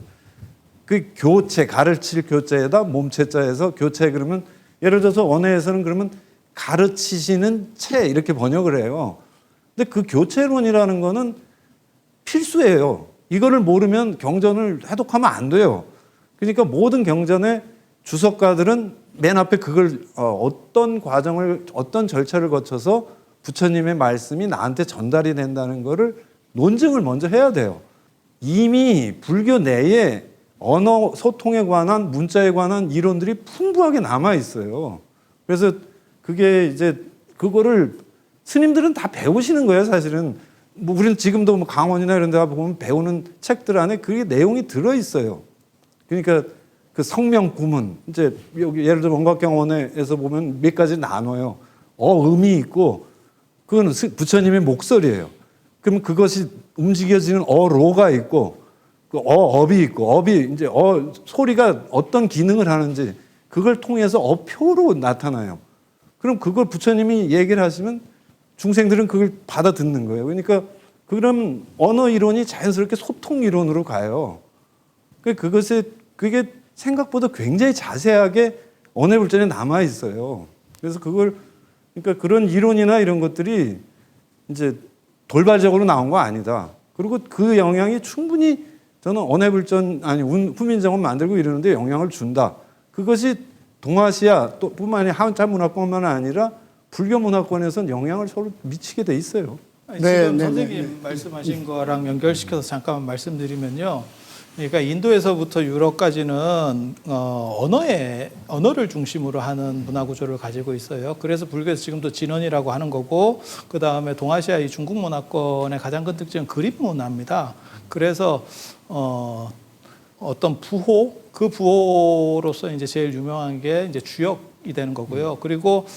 그 교체, 가르칠 교체에다 몸체자에서 교체 그러면 예를 들어서 원해에서는 그러면 가르치시는 체 이렇게 번역을 해요. 근데 그 교체론이라는 거는 필수예요. 이거를 모르면 경전을 해독하면 안 돼요. 그러니까 모든 경전의 주석가들은 맨 앞에 그걸 어떤 과정을 어떤 절차를 거쳐서 부처님의 말씀이 나한테 전달이 된다는 거를 논증을 먼저 해야 돼요. 이미 불교 내에 언어 소통에 관한 문자에 관한 이론들이 풍부하게 남아 있어요. 그래서 그게 이제 그거를 스님들은 다 배우시는 거예요, 사실은. 뭐 우리는 지금도 뭐 강원이나 이런 데 보면 배우는 책들 안에 그게 내용이 들어 있어요. 그러니까 그 성명 구문 이제 여기 예를 들어 원각경원에서 보면 몇 가지 나눠요. 음이 있고 그거는 부처님의 목소리예요. 그러면 그것이 움직여지는 어로가 있고 그 업이 있고 업이 이제 소리가 어떤 기능을 하는지 그걸 통해서 어표로 나타나요. 그럼 그걸 부처님이 얘기를 하시면 중생들은 그걸 받아 듣는 거예요. 그러니까 그럼 언어 이론이 자연스럽게 소통 이론으로 가요. 그게 생각보다 굉장히 자세하게 언해불전에 남아 있어요. 그래서 그러니까 그런 이론이나 이런 것들이 이제 돌발적으로 나온 거 아니다. 그리고 그 영향이 충분히 저는 언해불전 후민정음 만들고 이러는데 영향을 준다. 그것이 동아시아 또 뿐만 아니라 한자 문화권만 아니라 불교 문화권에서는 영향을 서로 미치게 돼 있어요. 지금 선생님 말씀하신 거랑 연결시켜서 잠깐만 말씀드리면요. 그러니까 인도에서부터 유럽까지는 언어를 중심으로 하는 문화 구조를 가지고 있어요. 그래서 불교에서 지금도 진언이라고 하는 거고, 그 다음에 동아시아 이 중국 문화권의 가장 큰 특징은 그림 문화입니다. 그래서 어떤 부호, 그 부호로서 이제 제일 유명한 게 이제 주역이 되는 거고요. 그리고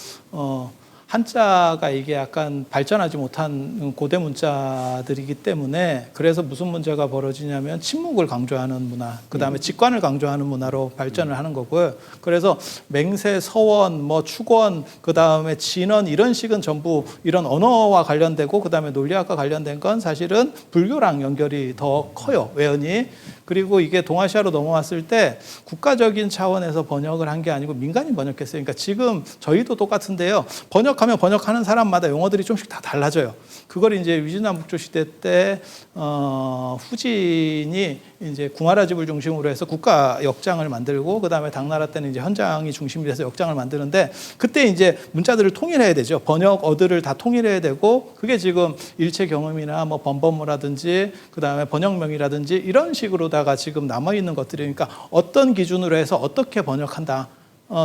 한자가 이게 약간 발전하지 못한 고대 문자들이기 때문에, 그래서 무슨 문제가 벌어지냐면 침묵을 강조하는 문화, 그 다음에 직관을 강조하는 문화로 발전을 하는 거고요. 그래서 맹세, 서원, 뭐 축원, 그 다음에 진언 이런 식은 전부 이런 언어와 관련되고, 그 다음에 논리학과 관련된 건 사실은 불교랑 연결이 더 커요, 외연이. 그리고 이게 동아시아로 넘어왔을 때 국가적인 차원에서 번역을 한 게 아니고 민간이 번역했어요. 그러니까 지금 저희도 똑같은데요. 번역하면 번역하는 사람마다 용어들이 좀씩 다 달라져요. 그걸 이제 위진남북조 시대 때 후진이 이제 구마라집을 중심으로 해서 국가 역장을 만들고, 그 다음에 당나라 때는 이제 현장이 중심이 돼서 역장을 만드는데, 그때 이제 문자들을 통일해야 되죠. 번역 어들을 다 통일해야 되고, 그게 지금 일체 경음이나 뭐 번번무라든지 그 다음에 번역명이라든지 이런 식으로다가 지금 남아 있는 것들이니까, 어떤 기준으로 해서 어떻게 번역한다.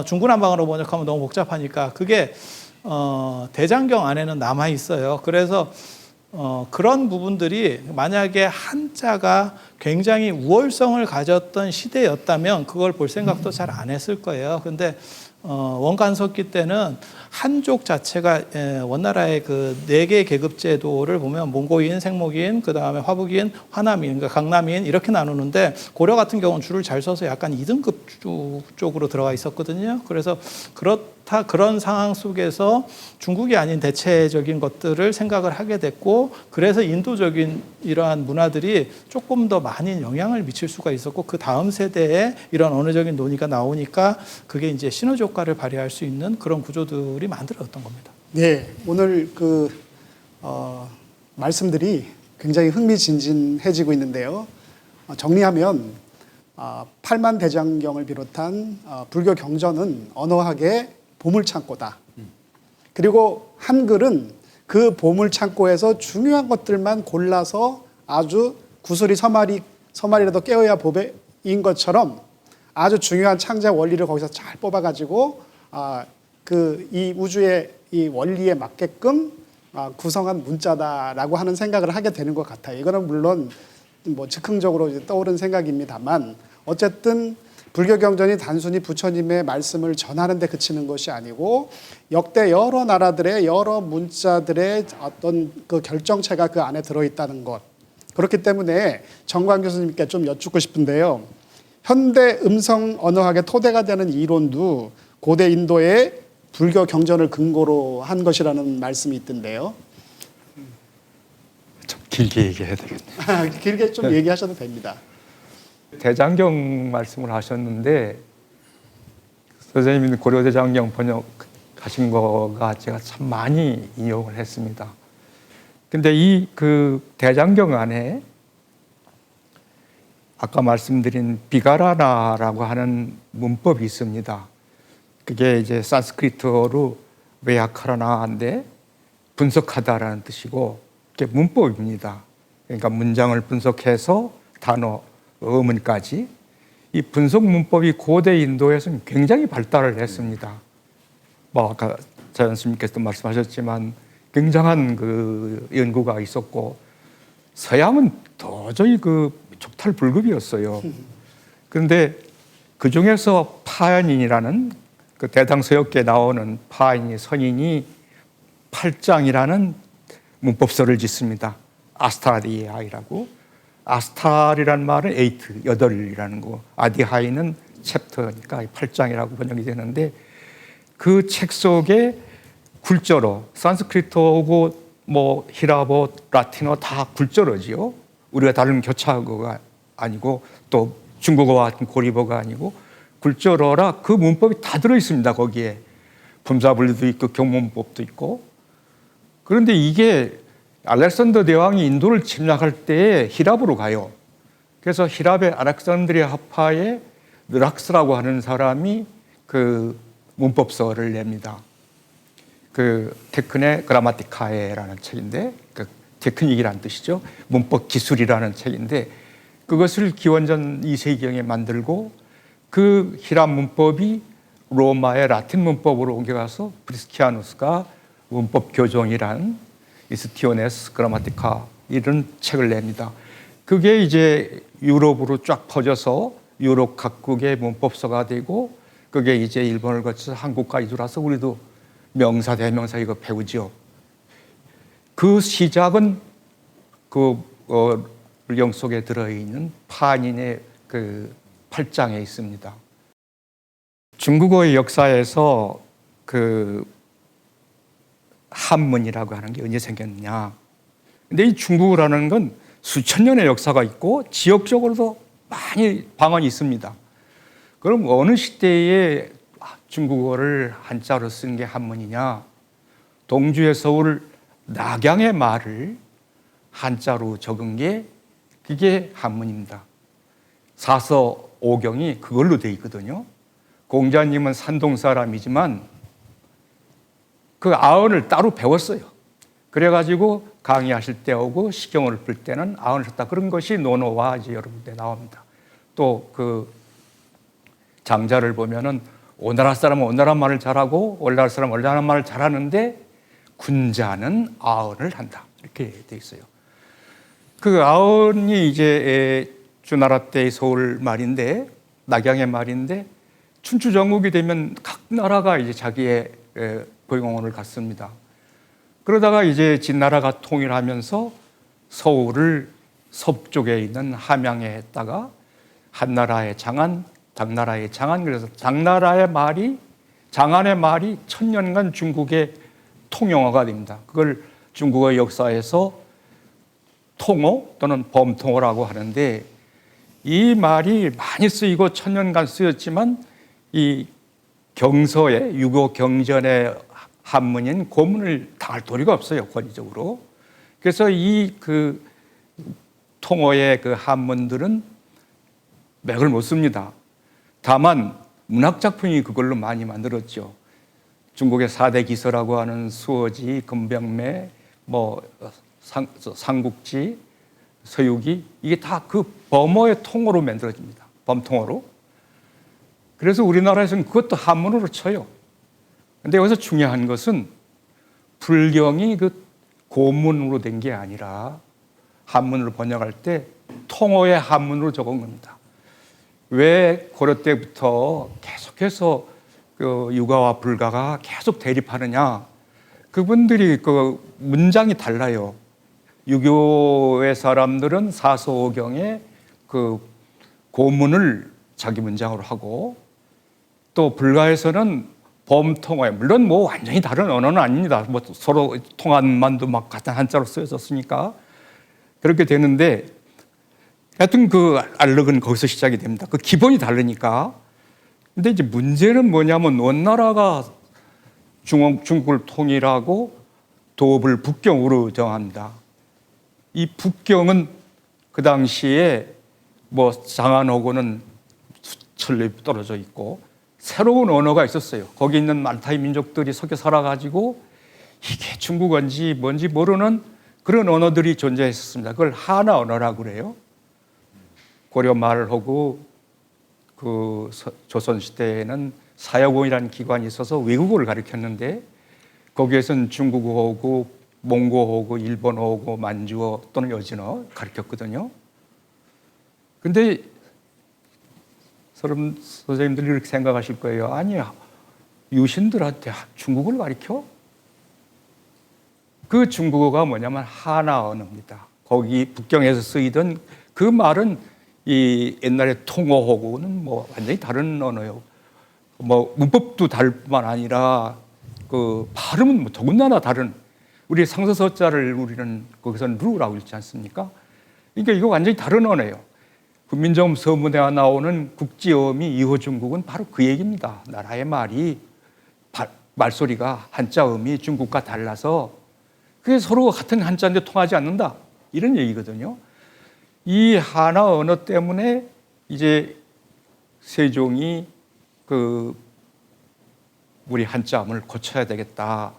중구난방으로 번역하면 너무 복잡하니까 그게 대장경 안에는 남아 있어요. 그래서 그런 부분들이 만약에 한자가 굉장히 우월성을 가졌던 시대였다면 그걸 볼 생각도 잘 안 했을 거예요. 근데 원간석기 때는 한족 자체가 원나라의 그 4개 계급 제도를 보면 몽고인, 생목인, 그 다음에 화북인, 화남인, 그러니까 강남인 이렇게 나누는데, 고려 같은 경우는 줄을 잘 서서 약간 2등급 쪽으로 들어가 있었거든요. 그래서 그런 상황 속에서 중국이 아닌 대체적인 것들을 생각을 하게 됐고, 그래서 인도적인 이러한 문화들이 조금 더 많은 영향을 미칠 수가 있었고, 그 다음 세대에 이런 언어적인 논의가 나오니까 그게 이제 시너지 효과를 발휘할 수 있는 그런 구조들이 만들어졌던 겁니다. 네, 오늘 말씀들이 굉장히 흥미진진해지고 있는데요. 정리하면 8만 대장경을 비롯한 불교 경전은 언어학의 보물창고다. 그리고 한글은 그 보물창고에서 중요한 것들만 골라서 아주 구슬이 서말이라도 깨어야 보배인 것처럼 아주 중요한 창작 원리를 거기서 잘 뽑아가지고 이 우주의 이 원리에 맞게끔 구성한 문자다라고 하는 생각을 하게 되는 것 같아요. 이거는 물론 뭐 즉흥적으로 이제 떠오른 생각입니다만, 어쨌든 불교 경전이 단순히 부처님의 말씀을 전하는 데 그치는 것이 아니고, 역대 여러 나라들의 여러 문자들의 어떤 그 결정체가 그 안에 들어있다는 것. 그렇기 때문에 정광 교수님께 좀 여쭙고 싶은데요. 현대 음성 언어학의 토대가 되는 이론도 고대 인도의 불교 경전을 근거로 한 것이라는 말씀이 있던데요. 좀 길게 얘기해야 되겠네요. 길게 좀 얘기하셔도 됩니다. 대장경 말씀을 하셨는데, 선생님이 고려대장경 번역하신 거가 제가 참 많이 인용을 했습니다. 근데 이 그 대장경 안에 아까 말씀드린 비가라나라고 하는 문법이 있습니다. 그게 이제 산스크리트어로 외약하라나인데 분석하다라는 뜻이고, 그게 문법입니다. 그러니까 문장을 분석해서 단어, 어문까지. 이 분석 문법이 고대 인도에서는 굉장히 발달을 했습니다. 뭐 아까 자연 스님께서도 말씀하셨지만 굉장한 그 연구가 있었고, 서양은 도저히 그 촉탈불급이었어요. 그런데 그 중에서 파인이라는 그 대당서역기에 나오는 파인이 선인이 8장이라는 문법서를 짓습니다. 아스타디하이라고. 아스탈이라는 말은 8이라는 거. 아디하이는 챕터니까 8장이라고 번역이 되는데, 그 책 속에 굴절어, 산스크리트어고 뭐 히라보, 라틴어 다 굴절어지요. 우리가 다른 교차어가 아니고 또 중국어와 같은 고리버가 아니고 굴절어라 그 문법이 다 들어 있습니다. 거기에 품사분리도 있고 경문법도 있고. 그런데 이게 알렉산더 대왕이 인도를 침략할 때 히랍으로 가요. 그래서 히랍의 알렉산드리아 하파의 느락스라고 하는 사람이 그 문법서를 냅니다. 그 테크네 그라마티카에라는 책인데, 그 테크닉이라는 뜻이죠. 문법 기술이라는 책인데, 그것을 기원전 2세기경에 만들고 그 히람 문법이 로마의 라틴 문법으로 옮겨가서 프리스키아누스가 문법 교정이란 이스티오네스 그라마티카 이런 책을 냅니다. 그게 이제 유럽으로 쫙 퍼져서 유럽 각국의 문법서가 되고 그게 이제 일본을 거쳐서 한국까지 들어와서 우리도 명사 대명사 이거 배우죠. 그 시작은 그 령 속에 들어있는 파닌의 그 8장에 있습니다. 중국어의 역사에서 그 한문이라고 하는 게 언제 생겼느냐. 근데 이 중국어라는 건 수천 년의 역사가 있고 지역적으로도 많이 방언이 있습니다. 그럼 어느 시대에 중국어를 한자로 쓴 게 한문이냐? 동주에서 올 낙양의 말을 한자로 적은 게 그게 한문입니다. 사서 오경이 그걸로 돼 있거든요. 공자님은 산동 사람이지만 그 아언을 따로 배웠어요. 그래가지고 강의하실 때 오고 시경을 풀 때는 아언을 썼다. 그런 것이 논어와 이제 여러 군데 나옵니다. 또 그 장자를 보면은 오나라 사람은 오나라 말을 잘하고 올나라 사람은 올나라 말을 잘하는데 군자는 아언을 한다. 이렇게 돼 있어요. 그 아언이 이제 주나라 때의 서울 말인데 낙양의 말인데 춘추 전국이 되면 각 나라가 이제 자기의 고용원을 갖습니다. 그러다가 이제 진나라가 통일하면서 서울을 서쪽에 있는 함양에 했다가 한나라의 장안, 당나라의 장안, 그래서 당나라의 말이 장안의 말이 1000년간 중국의 통용어가 됩니다. 그걸 중국어 역사에서 통어 또는 범통어라고 하는데 이 말이 많이 쓰이고 1000년간 쓰였지만 이 경서의 유교 경전의 한문인 고문을 당할 도리가 없어요, 권위적으로. 그래서 이 그 통어의 그 한문들은 맥을 못 씁니다. 다만 문학작품이 그걸로 많이 만들었죠. 중국의 4대 기서라고 하는 수어지, 금병매, 뭐 삼국지, 서유기 이게 다 그 범어의 통어로 만들어집니다. 범통어로. 그래서 우리나라에서는 그것도 한문으로 쳐요. 근데 여기서 중요한 것은 불경이 그 고문으로 된 게 아니라 한문으로 번역할 때 통어의 한문으로 적은 겁니다. 왜 고려 때부터 계속해서 그 유가와 불가가 계속 대립하느냐? 그분들이 그 문장이 달라요. 유교의 사람들은 사서오경에 그 고문을 자기 문장으로 하고 또 불가에서는 범통어에 물론 뭐 완전히 다른 언어는 아닙니다. 뭐 서로 통한만도 막 같은 한자로 쓰여졌으니까 그렇게 되는데 하여튼 그 알력은 거기서 시작이 됩니다. 그 기본이 다르니까. 근데 이제 문제는 뭐냐면 원나라가 중국을 통일하고 도읍을 북경으로 정합니다. 이 북경은 그 당시에 뭐 장안하고는 수천리 떨어져 있고 새로운 언어가 있었어요. 거기 있는 말타이 민족들이 섞여 살아가지고 이게 중국어인지 뭔지 모르는 그런 언어들이 존재했었습니다. 그걸 하나 언어라고 그래요. 고려 말하고 그 조선 시대에는 사여공이라는 기관이 있어서 외국어를 가르쳤는데 거기에서는 중국어하고 몽고어하고 일본어하고 만주어 또는 여진어 가르쳤거든요. 근데 선생님들이 이렇게 생각하실 거예요. 아니, 유신들한테 중국어를 가르쳐? 그 중국어가 뭐냐면 하나 언어입니다. 거기 북경에서 쓰이던 그 말은 이 옛날에 통어하고는 뭐 완전히 다른 언어예요. 뭐 문법도 다를 뿐만 아니라 그 발음은 뭐 더군다나 다른 우리 상서서자를 우리는 거기서는 루라고 읽지 않습니까? 그러니까 이거 완전히 다른 언어예요. 국민정음 서문에 나오는 국지어음이 이호중국은 바로 그 얘기입니다. 나라의 말이 말소리가 한자음이 중국과 달라서 그게 서로 같은 한자인데 통하지 않는다. 이런 얘기거든요. 이 하나 언어 때문에 이제 세종이 그 우리 한자음을 고쳐야 되겠다.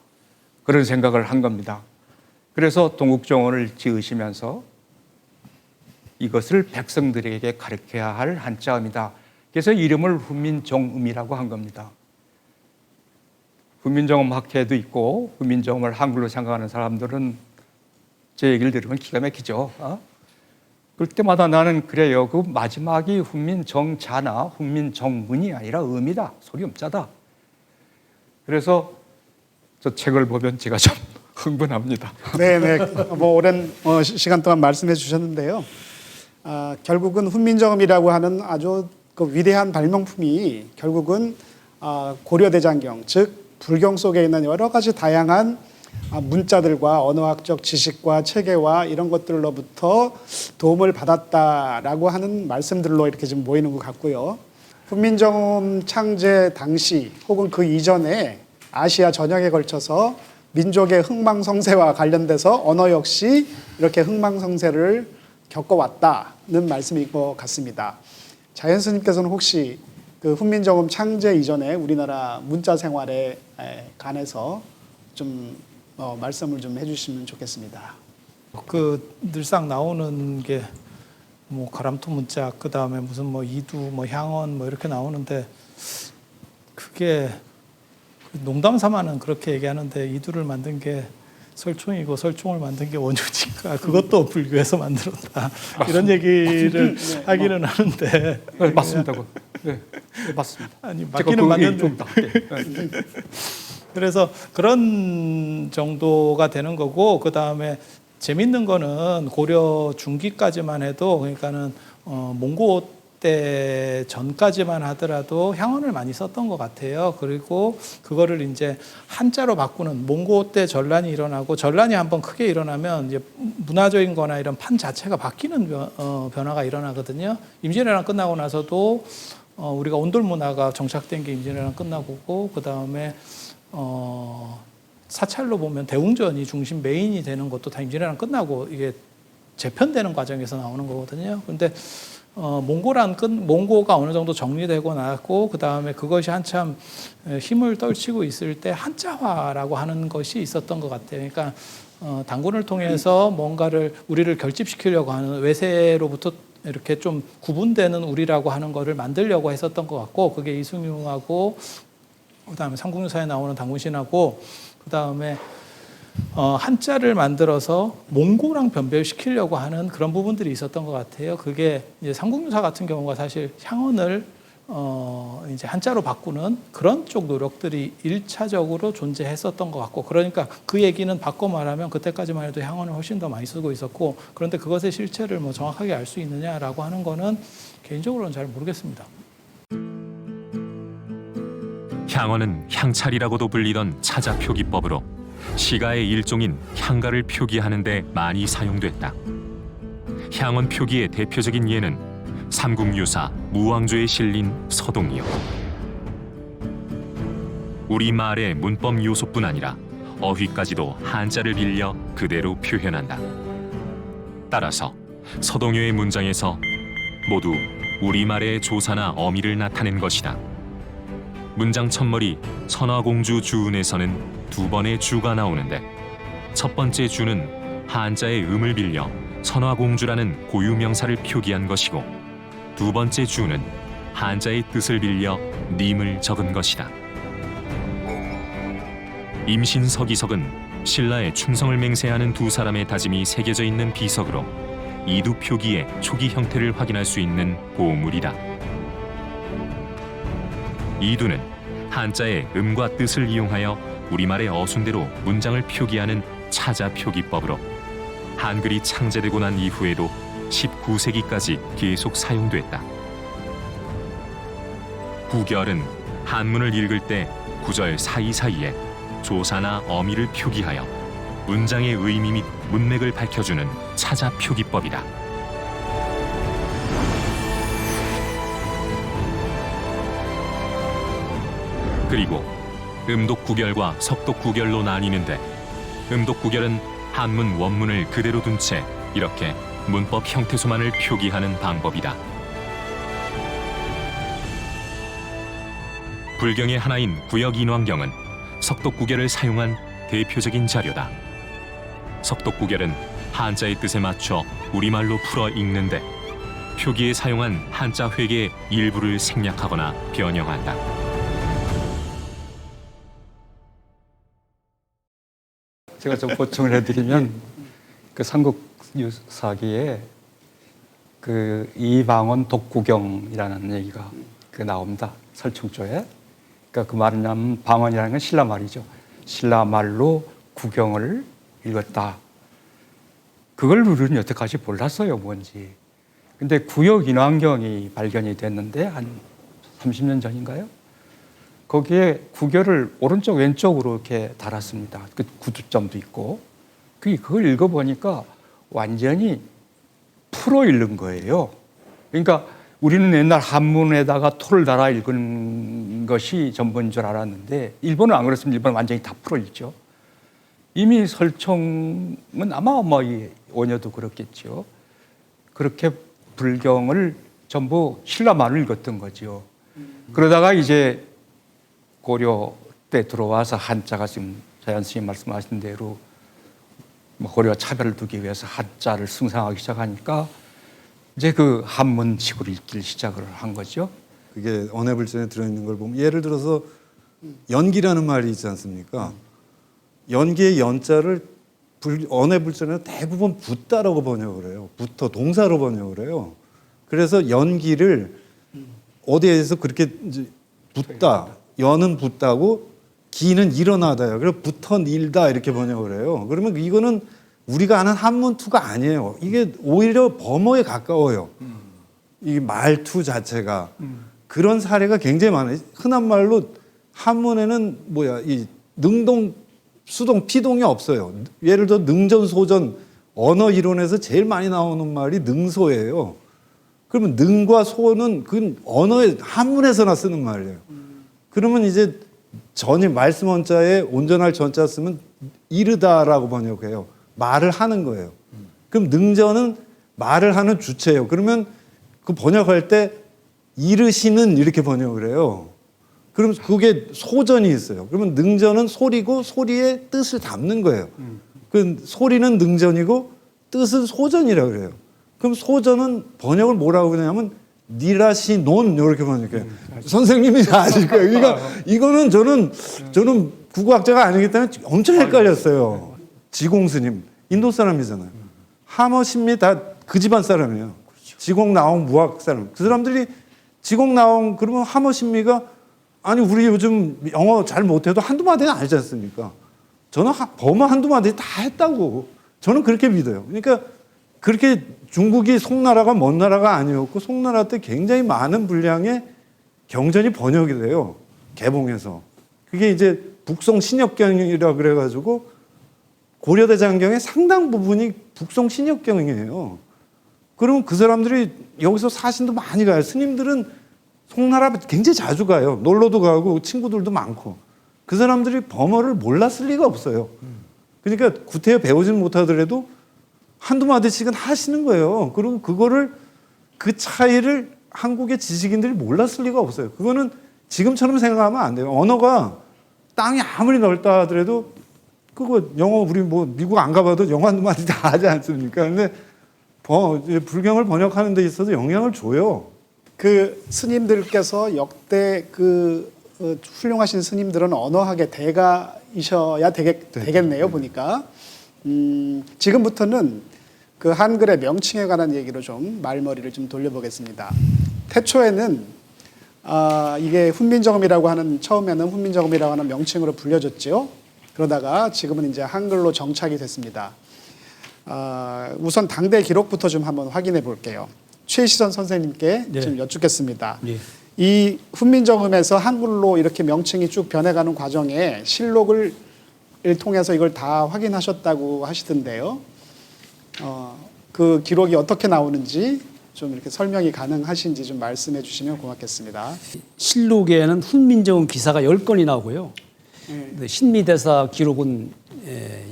그런 생각을 한 겁니다. 그래서 동국정원을 지으시면서 이것을 백성들에게 가르쳐야 할 한자음이다. 그래서 이름을 훈민정음이라고 한 겁니다. 훈민정음 학회도 있고 훈민정음을 한글로 생각하는 사람들은 제 얘기를 들으면 기가 막히죠. 그럴 때마다 나는 그래요. 그 마지막이 훈민정자나 훈민정문이 아니라 음이다. 소리 음자다. 그래서 저 책을 보면 제가 좀 흥분합니다. 네네. 뭐 오랜 시간 동안 말씀해 주셨는데요. 결국은 훈민정음이라고 하는 아주 그 위대한 발명품이 결국은 고려대장경, 즉 불경 속에 있는 여러 가지 다양한 문자들과 언어학적 지식과 체계와 이런 것들로부터 도움을 받았다라고 하는 말씀들로 이렇게 지금 모이는 것 같고요. 훈민정음 창제 당시 혹은 그 이전에 아시아 전역에 걸쳐서 민족의 흥망성쇠와 관련돼서 언어 역시 이렇게 흥망성쇠를 겪어왔다는 말씀인 것 같습니다. 자연 스님께서는 혹시 그 훈민정음 창제 이전에 우리나라 문자 생활에 관해서 좀 말씀을 좀 해주시면 좋겠습니다. 그 늘상 나오는 게 뭐 가람토 문자, 그 다음에 무슨 뭐 이두, 뭐 향언, 뭐 이렇게 나오는데 그게 농담 삼아는 그렇게 얘기하는데 이두를 만든 게 설총이고 설총을 만든 게 원효지가 그것도 불교에서 만들었다 이런 얘기를 하기는 하는데 네, 맞습니다. 네, 맞습니다. 아니 맞기는 맞는데 그래서 그런 정도가 되는 거고 그 다음에 재밌는 거는 고려 중기까지만 해도 그러니까는 몽고 때 전까지만 하더라도 향언을 많이 썼던 것 같아요. 그리고 그거를 이제 한자로 바꾸는 몽고 때 전란이 일어나고 전란이 한번 크게 일어나면 이제 문화적인 거나 이런 판 자체가 바뀌는 변화가 일어나거든요. 임진왜란 끝나고 나서도 우리가 온돌 문화가 정착된 게 임진왜란 끝나고고 그 다음에 사찰로 보면 대웅전이 중심 메인이 되는 것도 다 임진왜란 끝나고 이게 재편되는 과정에서 나오는 거거든요. 근데 몽고가 어느 정도 정리되고 나고 그 다음에 그것이 한참 힘을 떨치고 있을 때 한자화라고 하는 것이 있었던 것 같아요. 그러니까 단군을 통해서 뭔가를 우리를 결집시키려고 하는 외세로부터 이렇게 좀 구분되는 우리라고 하는 거를 만들려고 했었던 것 같고 그게 이승용하고 그 다음에 삼국유사에 나오는 단군신하고 그 다음에 한자를 만들어서 몽고랑 변별시키려고 하는 그런 부분들이 있었던 것 같아요. 그게 이제 삼국유사 같은 경우가 사실 향언을 이제 한자로 바꾸는 그런 쪽 노력들이 1차적으로 존재했었던 것 같고 그러니까 그 얘기는 바꿔 말하면 그때까지만 해도 향언을 훨씬 더 많이 쓰고 있었고 그런데 그것의 실체를 뭐 정확하게 알 수 있느냐라고 하는 거는 개인적으로는 잘 모르겠습니다. 향언은 향찰이라고도 불리던 차자 표기법으로 시가의 일종인 향가를 표기하는 데 많이 사용됐다. 향언 표기의 대표적인 예는 삼국유사 무왕조에 실린 서동이요. 우리말의 문법 요소뿐 아니라 어휘까지도 한자를 빌려 그대로 표현한다. 따라서 서동요의 문장에서 모두 우리말의 조사나 어미를 나타낸 것이다. 문장 첫머리 천화공주 주운에서는 두 번의 주가 나오는데 첫 번째 주는 한자의 음을 빌려 천화공주라는 고유명사를 표기한 것이고 두 번째 주는 한자의 뜻을 빌려 님을 적은 것이다. 임신서기석은 신라의 충성을 맹세하는 두 사람의 다짐이 새겨져 있는 비석으로 이두 표기의 초기 형태를 확인할 수 있는 보물이다. 이두는 한자의 음과 뜻을 이용하여 우리말의 어순대로 문장을 표기하는 차자 표기법으로 한글이 창제되고 난 이후에도 19세기까지 계속 사용됐다. 구결은 한문을 읽을 때 구절 사이사이에 조사나 어미를 표기하여 문장의 의미 및 문맥을 밝혀주는 차자 표기법이다. 그리고 음독구결과 석독구결로 나뉘는데 음독구결은 한문 원문을 그대로 둔 채 이렇게 문법 형태소만을 표기하는 방법이다. 불경의 하나인 구역인왕경은 석독구결을 사용한 대표적인 자료다. 석독구결은 한자의 뜻에 맞춰 우리말로 풀어 읽는데 표기에 사용한 한자 획의 일부를 생략하거나 변형한다. 제가 좀 보충을 해드리면 그 삼국유사기에 그 이방원 독구경이라는 얘기가 그 나옵니다. 설충조에. 그러니까 그 말은 방언이라는 건 신라 말이죠. 신라 말로 구경을 읽었다. 그걸 우리는 여태까지 몰랐어요, 뭔지. 근데 구역인왕경이 발견이 됐는데 한 30년 전인가요? 거기에 구결을 오른쪽 왼쪽으로 이렇게 달았습니다. 그 구두점도 있고. 그걸 읽어보니까 완전히 풀어 읽는 거예요. 그러니까 우리는 옛날 한문에다가 토를 달아 읽은 것이 전부인 줄 알았는데 일본은 안 그렇습니다. 일본은 완전히 다 풀어 읽죠. 이미 설총은 아마 뭐 이 원효도 그렇겠죠. 그렇게 불경을 전부 신라말을 읽었던 거죠. 그러다가 이제 고려 때 들어와서 한자가 지금 자연 스님 말씀하신 대로 고려와 차별을 두기 위해서 한자를 승상하기 시작하니까 이제 그 한문식으로 읽기를 시작을 한 거죠. 그게 언해불전에 들어있는 걸 보면 예를 들어서 연기라는 말이 있지 않습니까? 연기의 연자를 언해불전에는 대부분 붓다라고 번역을 해요. 붓터 동사로 번역을 해요. 그래서 연기를 어디에서 그렇게 이제 붓다, 연은 붓다고 기는 일어나다요. 그래서 붙어 일다 이렇게 번역을 해요. 그러면 이거는 우리가 아는 한문투가 아니에요. 이게 오히려 범어에 가까워요. 이 말투 자체가 그런 사례가 굉장히 많아요. 흔한 말로 한문에는 이 능동, 수동, 피동이 없어요. 예를 들어 능전, 소전 언어 이론에서 제일 많이 나오는 말이 능소예요. 그러면 능과 소는 그 언어의 한문에서나 쓰는 말이에요. 그러면 이제 전이 말씀 원자에 온전할 전자 쓰면 이르다라고 번역해요. 말을 하는 거예요. 그럼 능전은 말을 하는 주체예요. 그러면 그 번역할 때 이르시는 이렇게 번역을 해요. 그럼 그게 소전이 있어요. 그러면 능전은 소리고 소리의 뜻을 담는 거예요. 그 소리는 능전이고 뜻은 소전이라고 그래요. 그럼 소전은 번역을 뭐라고 그러냐면 니라시논 이렇게 번역해요. 선생님이 아실 거예요. 그러니까 이거는 저는 국어학자가 아니기 때문에 엄청 헷갈렸어요. 지공 스님 인도 사람이잖아요. 하머 신미 다 그 집안 사람이에요. 지공 나옹 무학 사람. 그 사람들이 지공 나옹 그러면 하머 신미가 아니 우리 요즘 영어 잘 못해도 한두 마디는 알지 않습니까? 저는 범어 한두 마디 다 했다고 저는 그렇게 믿어요. 그러니까 그렇게 중국이 송나라가 먼 나라가 아니었고 송나라 때 굉장히 많은 분량의 경전이 번역이 돼요. 개봉해서. 그게 이제 북송 신역경이라고 그래가지고 고려대장경의 상당 부분이 북송 신역경이에요. 그러면 그 사람들이 여기서 사신도 많이 가요. 스님들은 송나라 굉장히 자주 가요. 놀러도 가고 친구들도 많고. 그 사람들이 범어를 몰랐을 리가 없어요. 그러니까 구태여 배우지는 못하더라도 한두 마디씩은 하시는 거예요. 그럼 그거를 그 차이를 한국의 지식인들이 몰랐을 리가 없어요. 그거는 지금처럼 생각하면 안 돼요. 언어가 땅이 아무리 넓다 하더라도 그거 영어 우리 뭐 미국 안 가봐도 영어 한두 마디 다 하지 않습니까? 근데 불경을 번역하는 데 있어서 영향을 줘요. 그 스님들께서 역대 훌륭하신 스님들은 언어학의 대가이셔야 되겠네요, 보니까. 지금부터는 그 한글의 명칭에 관한 얘기로 좀 말머리를 좀 돌려보겠습니다. 태초에는 이게 훈민정음이라고 하는 처음에는 훈민정음이라고 하는 명칭으로 불려졌죠. 그러다가 지금은 이제 한글로 정착이 됐습니다. 우선 당대 기록부터 좀 한번 확인해 볼게요. 최시선 선생님께 네. 좀 여쭙겠습니다. 네. 이 훈민정음에서 한글로 이렇게 명칭이 쭉 변해가는 과정에 실록을 통해서 이걸 다 확인하셨다고 하시던데요. 그 기록이 어떻게 나오는지 좀 이렇게 설명이 가능하신지 좀 말씀해 주시면 고맙겠습니다. 실록에는 훈민정음 기사가 10건이 나오고요. 근데 신미대사 기록은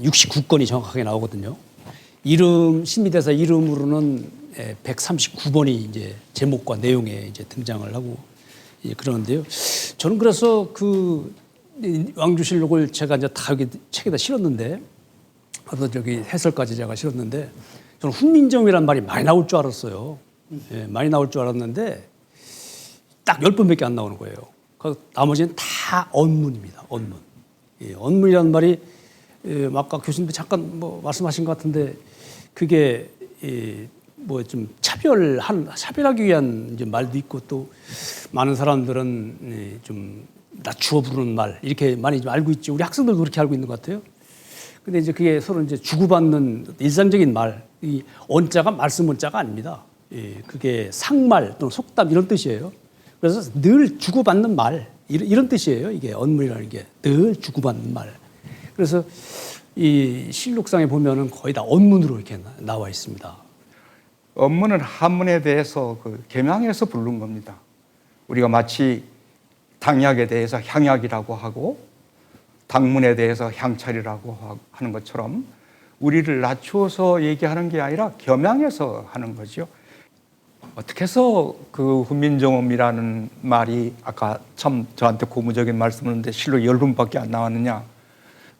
69건이 정확하게 나오거든요. 신미대사 이름으로는 139번이 이제 제목과 내용에 이제 등장을 하고 그러는데요. 저는 그래서 그 왕주실록을 제가 이제 다 여기 책에다 실었는데, 해설까지 제가 실었는데, 저는 훈민정음이라는 말이 많이 나올 줄 알았어요. 예, 많이 나올 줄 알았는데 딱 10번밖에 안 나오는 거예요. 나머지는 다 언문입니다. 언문. 예, 언문이라는 말이 아까 교수님도 잠깐 뭐 말씀하신 것 같은데 그게 뭐 좀 차별하기 위한 이제 말도 있고 또 많은 사람들은 좀 낮추어 부르는 말 이렇게 많이 좀 알고 있죠. 우리 학생들도 그렇게 알고 있는 것 같아요. 근데 이제 그게 서로 이제 주고받는 일상적인 말, 이 언자가 말씀 언자가 아닙니다. 예, 그게 상말 또는 속담 이런 뜻이에요. 그래서 늘 주고받는 말 이런 뜻이에요. 이게 언문이라는 게 늘 주고받는 말. 그래서 이 실록상에 보면은 거의 다 언문으로 이렇게 나와 있습니다. 언문은 한문에 대해서 그 계명해서 부른 겁니다. 우리가 마치 당약에 대해서 향약이라고 하고 당문에 대해서 향찰이라고 하는 것처럼 우리를 낮추어서 얘기하는 게 아니라 겸양해서 하는 거죠. 어떻게 해서 그 훈민정음이라는 말이 아까 참 저한테 고무적인 말씀을 했는데 실로 10번밖에 안 나왔느냐.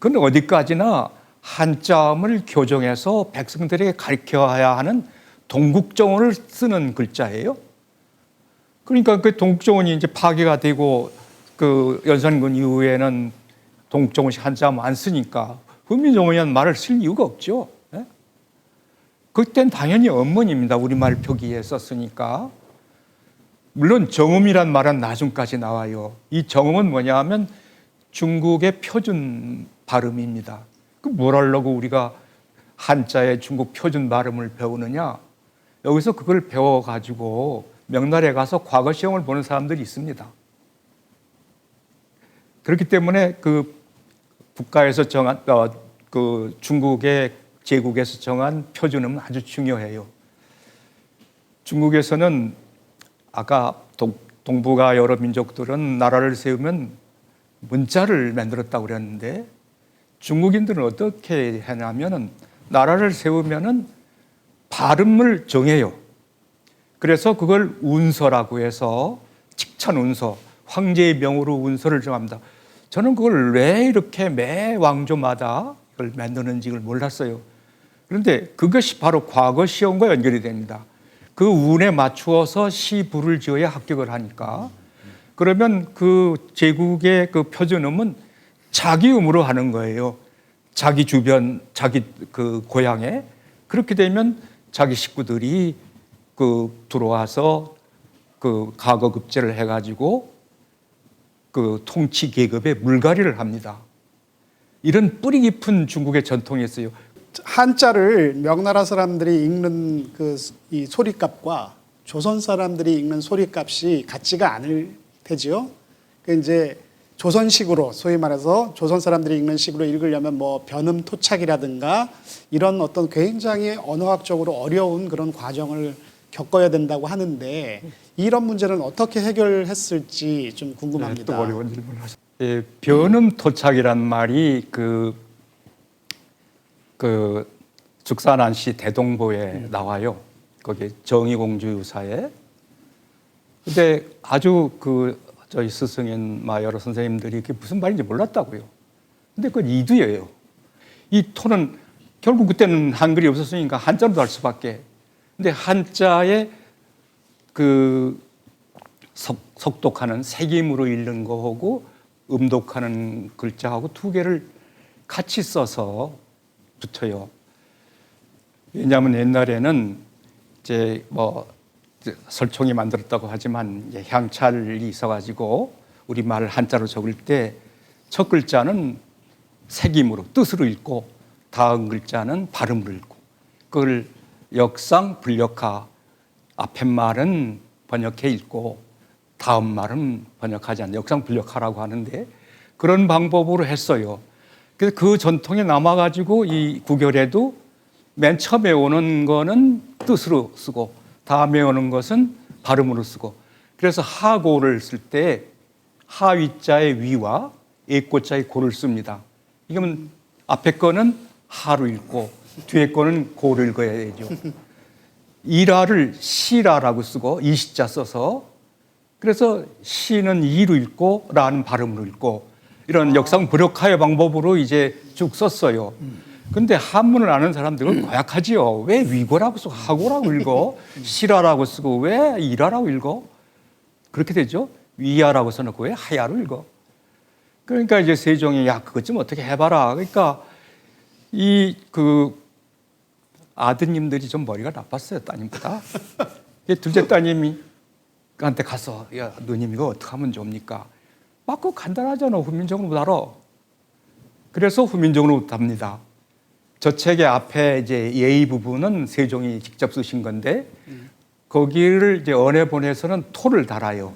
그건 어디까지나 한자음을 교정해서 백성들에게 가르쳐야 하는 동국정원을 쓰는 글자예요. 그러니까 그 동국정원이 이제 파괴가 되고 그 연산군 이후에는 동국정원이 한자음 안 쓰니까 훈민정음이라는 말을 쓸 이유가 없죠. 예? 그땐 당연히 언문입니다. 우리말 표기에 썼으니까. 물론 정음이란 말은 나중까지 나와요. 이 정음은 뭐냐 하면 중국의 표준 발음입니다. 그 뭘 하려고 우리가 한자의 중국 표준 발음을 배우느냐? 여기서 그걸 배워가지고 명나라에 가서 과거 시험을 보는 사람들이 있습니다. 그렇기 때문에 그 국가에서 정한 그 중국의 제국에서 정한 표준음은 아주 중요해요. 중국에서는 아까 동북아 여러 민족들은 나라를 세우면 문자를 만들었다고 그랬는데 중국인들은 어떻게 하냐면은 나라를 세우면은 발음을 정해요. 그래서 그걸 운서라고 해서 칙천 운서, 황제의 명으로 운서를 정합니다. 저는 그걸 왜 이렇게 매 왕조마다 이걸 만드는지를 몰랐어요. 그런데 그것이 바로 과거 시험과 연결이 됩니다. 그 운에 맞추어서 시부를 지어야 합격을 하니까. 그러면 그 제국의 그 표준음은 자기 음으로 하는 거예요. 자기 주변, 자기 그 고향에. 그렇게 되면 자기 식구들이 그 들어와서 그 가거급제를 해가지고 그 통치 계급에 물갈이를 합니다. 이런 뿌리 깊은 중국의 전통이 있어요. 한자를 명나라 사람들이 읽는 이 소리값과 조선 사람들이 읽는 소리값이 같지가 않을 테지요. 그 이제 조선식으로 소위 말해서 조선 사람들이 읽는 식으로 읽으려면 뭐 변음 토착이라든가 이런 어떤 굉장히 언어학적으로 어려운 그런 과정을 겪어야 된다고 하는데 이런 문제는 어떻게 해결했을지 좀 궁금합니다. 네, 또 어려운 질문을 하셨어요. 예, 변음 토착이란 말이 그 죽산안시 대동보에 나와요. 거기 정의공주사에. 근데 아주 저희 스승인 여러 선생님들이 그게 무슨 말인지 몰랐다고요. 근데 그건 이두예요. 이 토는 결국 그때는 한글이 없었으니까 한자로도 할 수밖에. 근데 한자에 그 석독하는 색임으로 읽는 거하고 음독하는 글자하고 두 개를 같이 써서 붙어요. 왜냐하면 옛날에는 이제 설총이 만들었다고 하지만 향찰이 있어가지고 우리말을 한자로 적을 때 첫 글자는 색임으로 뜻으로 읽고 다음 글자는 발음으로 읽고 그걸 역상 불역하 앞에 말은 번역해 읽고 다음 말은 번역하지 않는 역상 불역하라고 하는데 그런 방법으로 했어요. 그래서 그 전통이 남아가지고 이 구결에도 맨 처음에 오는 거는 뜻으로 쓰고 다음에 오는 것은 발음으로 쓰고 그래서 하고를 쓸 때 하위자의 위와 애꼬자의 고를 씁니다. 이러면 앞에 거는 하로 읽고 뒤에 거는 고를 읽어야 되죠. 이라를 시라라고 쓰고 이시자 써서 그래서 시는 이로 읽고 라는 발음으로 읽고 이런 역상 불역하의 방법으로 이제 쭉 썼어요. 근데 한문을 아는 사람들은 고약하지요. 왜 위고라고 쓰고 하고라고 읽어? 실하라고 쓰고 왜 일하라고 읽어? 그렇게 되죠. 위하라고 써놓고 왜 하야로 읽어? 그러니까 이제 세종이 야 그것 좀 어떻게 해봐라. 그러니까 이 아드님들이 좀 머리가 나빴어요. 따님보다. 둘째 따님이 그한테 가서 야 누님 이거 어떻게 하면 좋습니까? 막 그거 간단하잖아. 후민정음을 못 알아. 그래서 후민정음을 못 합니다. 저 책의 앞에 이제 예의 부분은 세종이 직접 쓰신 건데 거기를 이제 언에 보내서는 토를 달아요.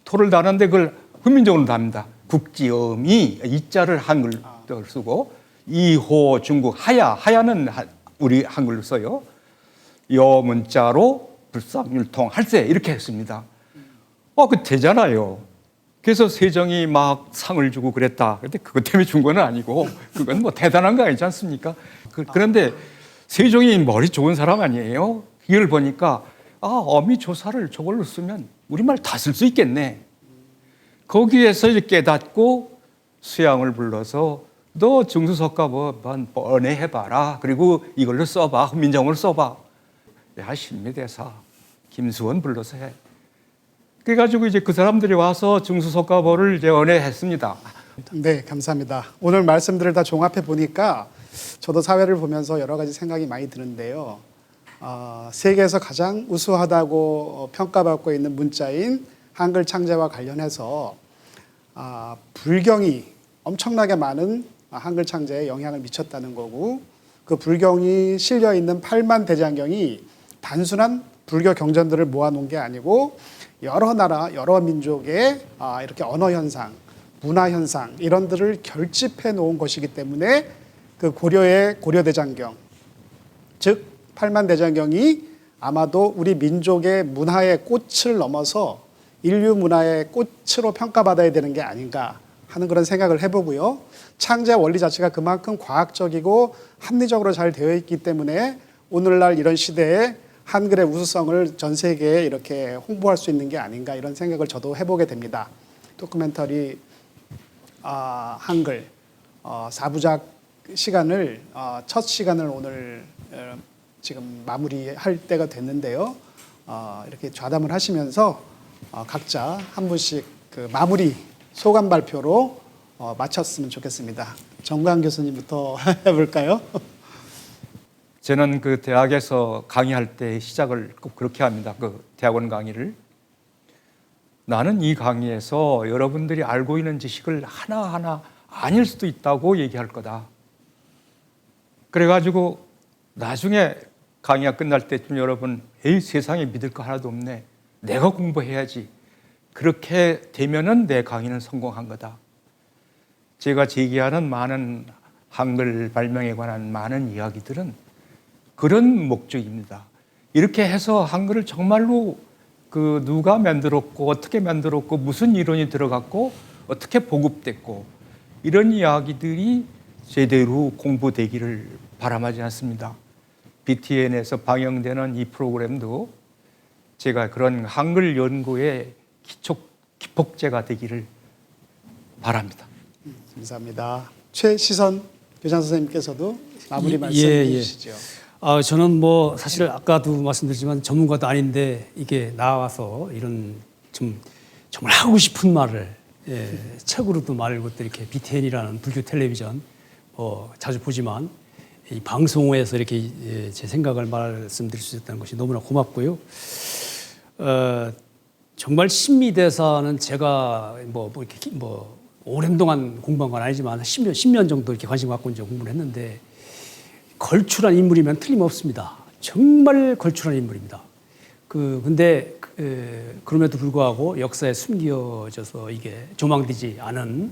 토를 다는데 그걸 후민정음으로 답니다. 국지음이 이자를 한글로 쓰고 이호 중국 하야는 우리 한글로 써요. 여 문자로 불상율통 할세 이렇게 했습니다. 그 되잖아요. 그래서 세종이 막 상을 주고 그랬다. 근데 그것 때문에 준 건 아니고 그건 뭐 대단한 거 아니지 않습니까? 그런데 세종이 머리 좋은 사람 아니에요? 이걸 보니까 어미조사를 저걸로 쓰면 우리말 다 쓸 수 있겠네. 거기에서 이제 깨닫고 수양을 불러서 너 증수석가 한번 번외해봐라. 그리고 이걸로 써봐. 민정으로 써봐. 야 신미대사 김수원 불러서 해. 그래가지고 이제 그 사람들이 와서 증수석가보를 이제 언해했습니다. 네, 감사합니다. 오늘 말씀들을 다 종합해 보니까 저도 사회를 보면서 여러 가지 생각이 많이 드는데요. 세계에서 가장 우수하다고 평가받고 있는 문자인 한글 창제와 관련해서 불경이 엄청나게 많은 한글 창제에 영향을 미쳤다는 거고 그 불경이 실려 있는 8만 대장경이 단순한 불교 경전들을 모아놓은 게 아니고 여러 나라, 여러 민족의 이렇게 언어 현상, 문화 현상 이런들을 결집해 놓은 것이기 때문에 그 고려의 고려대장경, 즉 8만 대장경이 아마도 우리 민족의 문화의 꽃을 넘어서 인류 문화의 꽃으로 평가받아야 되는 게 아닌가 하는 그런 생각을 해보고요. 창제 원리 자체가 그만큼 과학적이고 합리적으로 잘 되어 있기 때문에 오늘날 이런 시대에 한글의 우수성을 전 세계에 이렇게 홍보할 수 있는 게 아닌가 이런 생각을 저도 해보게 됩니다. 다큐멘터리 한글 4부작 시간을 첫 시간을 오늘 지금 마무리할 때가 됐는데요. 이렇게 좌담을 하시면서 각자 한 분씩 그 마무리 소감 발표로 마쳤으면 좋겠습니다. 정광 교수님부터 해볼까요? 저는 그 대학에서 강의할 때 시작을 꼭 그렇게 합니다. 그 대학원 강의를. 나는 이 강의에서 여러분들이 알고 있는 지식을 하나하나 아닐 수도 있다고 얘기할 거다. 그래가지고 나중에 강의가 끝날 때쯤 여러분, 에이, 세상에 믿을 거 하나도 없네. 내가 공부해야지. 그렇게 되면은 내 강의는 성공한 거다. 제가 제기하는 많은 한글 발명에 관한 많은 이야기들은 그런 목적입니다. 이렇게 해서 한글을 정말로 그 누가 만들었고 어떻게 만들었고 무슨 이론이 들어갔고 어떻게 보급됐고 이런 이야기들이 제대로 공부되기를 바람하지 않습니다. BTN에서 방영되는 이 프로그램도 제가 그런 한글 연구의 기폭제가 되기를 바랍니다. 감사합니다. 최시선 교장 선생님께서도 마무리 말씀 해주시죠. 저는 사실 아까도 말씀드렸지만 전문가도 아닌데 이게 나와서 이런 좀 정말 하고 싶은 말을 책으로도 말을 것도 이렇게 BTN이라는 불교 텔레비전 자주 보지만 이 방송에서 이렇게 제 생각을 말씀드릴 수 있다는 것이 너무나 고맙고요. 정말 신미대사는 제가 이렇게 오랜 동안 공부한 건 아니지만 10년 정도 이렇게 관심 갖고 이제 공부를 했는데 걸출한 인물이면 틀림없습니다. 정말 걸출한 인물입니다. 근데 그럼에도 불구하고 역사에 숨겨져서 이게 조망되지 않은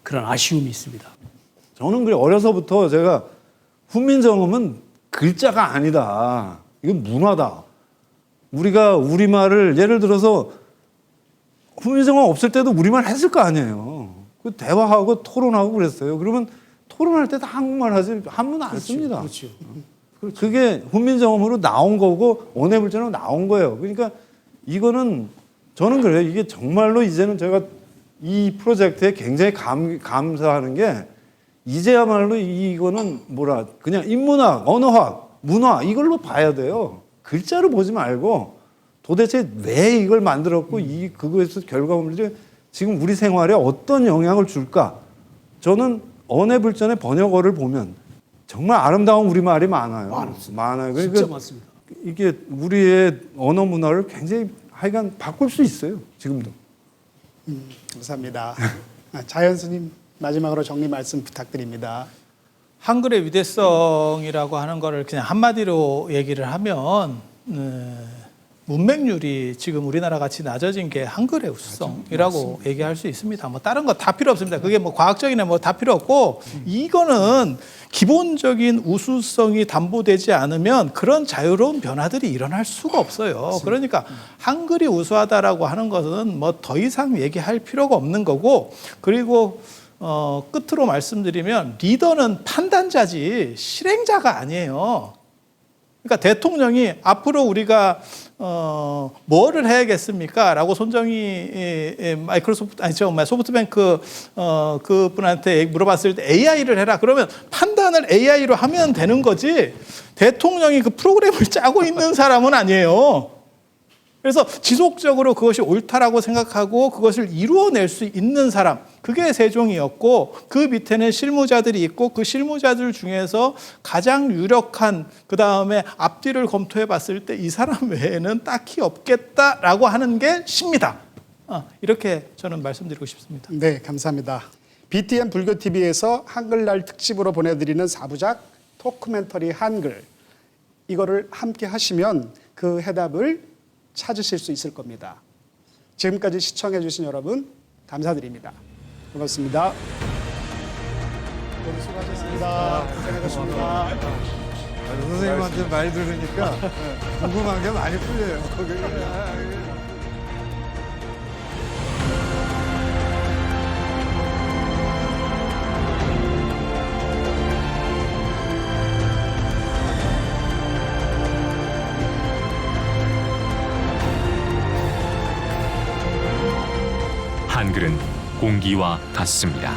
그런 아쉬움이 있습니다. 저는 그래 어려서부터 제가 훈민정음은 글자가 아니다. 이건 문화다. 우리가 우리말을 예를 들어서 훈민정음 없을 때도 우리말 했을 거 아니에요. 그 대화하고 토론하고 그랬어요. 그러면 토론할 때 다 한국말 하지 한문 안 씁니다. 그렇죠. 그게 훈민정음으로 나온 거고 원해불자로 나온 거예요. 그러니까 이거는 저는 그래요. 이게 정말로 이제는 제가 이 프로젝트에 굉장히 감사하는 게 이제야말로 이거는 뭐라 그냥 인문학, 언어학, 문화 이걸로 봐야 돼요. 글자로 보지 말고 도대체 왜 이걸 만들었고 그거에서 결과물들이 지금 우리 생활에 어떤 영향을 줄까? 저는 언해불전의 번역어를 보면 정말 아름다운 우리말이 많아요. 많아요. 진짜 그러니까 많습니다. 이게 우리의 언어 문화를 굉장히 하여간 바꿀 수 있어요. 지금도. 감사합니다. 자연 스님 마지막으로 정리 말씀 부탁드립니다. 한글의 위대성이라고 하는 거를 그냥 한마디로 얘기를 하면 문맹률이 지금 우리나라 같이 낮아진 게 한글의 우수성이라고 얘기할 수 있습니다. 뭐 다른 거 다 필요 없습니다. 그게 뭐 과학적이나 뭐 다 필요 없고 이거는 기본적인 우수성이 담보되지 않으면 그런 자유로운 변화들이 일어날 수가 없어요. 그러니까 한글이 우수하다라고 하는 것은 뭐 더 이상 얘기할 필요가 없는 거고 그리고 끝으로 말씀드리면 리더는 판단자지 실행자가 아니에요. 그러니까 대통령이 앞으로 우리가 뭐를 해야겠습니까? 라고 손정희 마이크로소프트 소프트뱅크 그분한테 물어봤을 때 AI를 해라. 그러면 판단을 AI로 하면 되는 거지. 대통령이 그 프로그램을 짜고 있는 사람은 아니에요. 그래서 지속적으로 그것이 옳다라고 생각하고 그것을 이루어낼 수 있는 사람, 그게 세종이었고 그 밑에는 실무자들이 있고 그 실무자들 중에서 가장 유력한 그 다음에 앞뒤를 검토해 봤을 때 이 사람 외에는 딱히 없겠다라고 하는 게 시입니다. 이렇게 저는 말씀드리고 싶습니다. 네, 감사합니다. BTN 불교TV에서 한글날 특집으로 보내드리는 4부작 토크멘터리 한글, 이거를 함께 하시면 그 해답을 찾으실 수 있을 겁니다. 지금까지 시청해 주신 여러분 감사드립니다. 고맙습니다. 모두 수고하셨습니다. 고생하셨습니다. 선생님한테 말 들으니까 궁금한 게 많이 풀려요. 한글은 공기와 같습니다.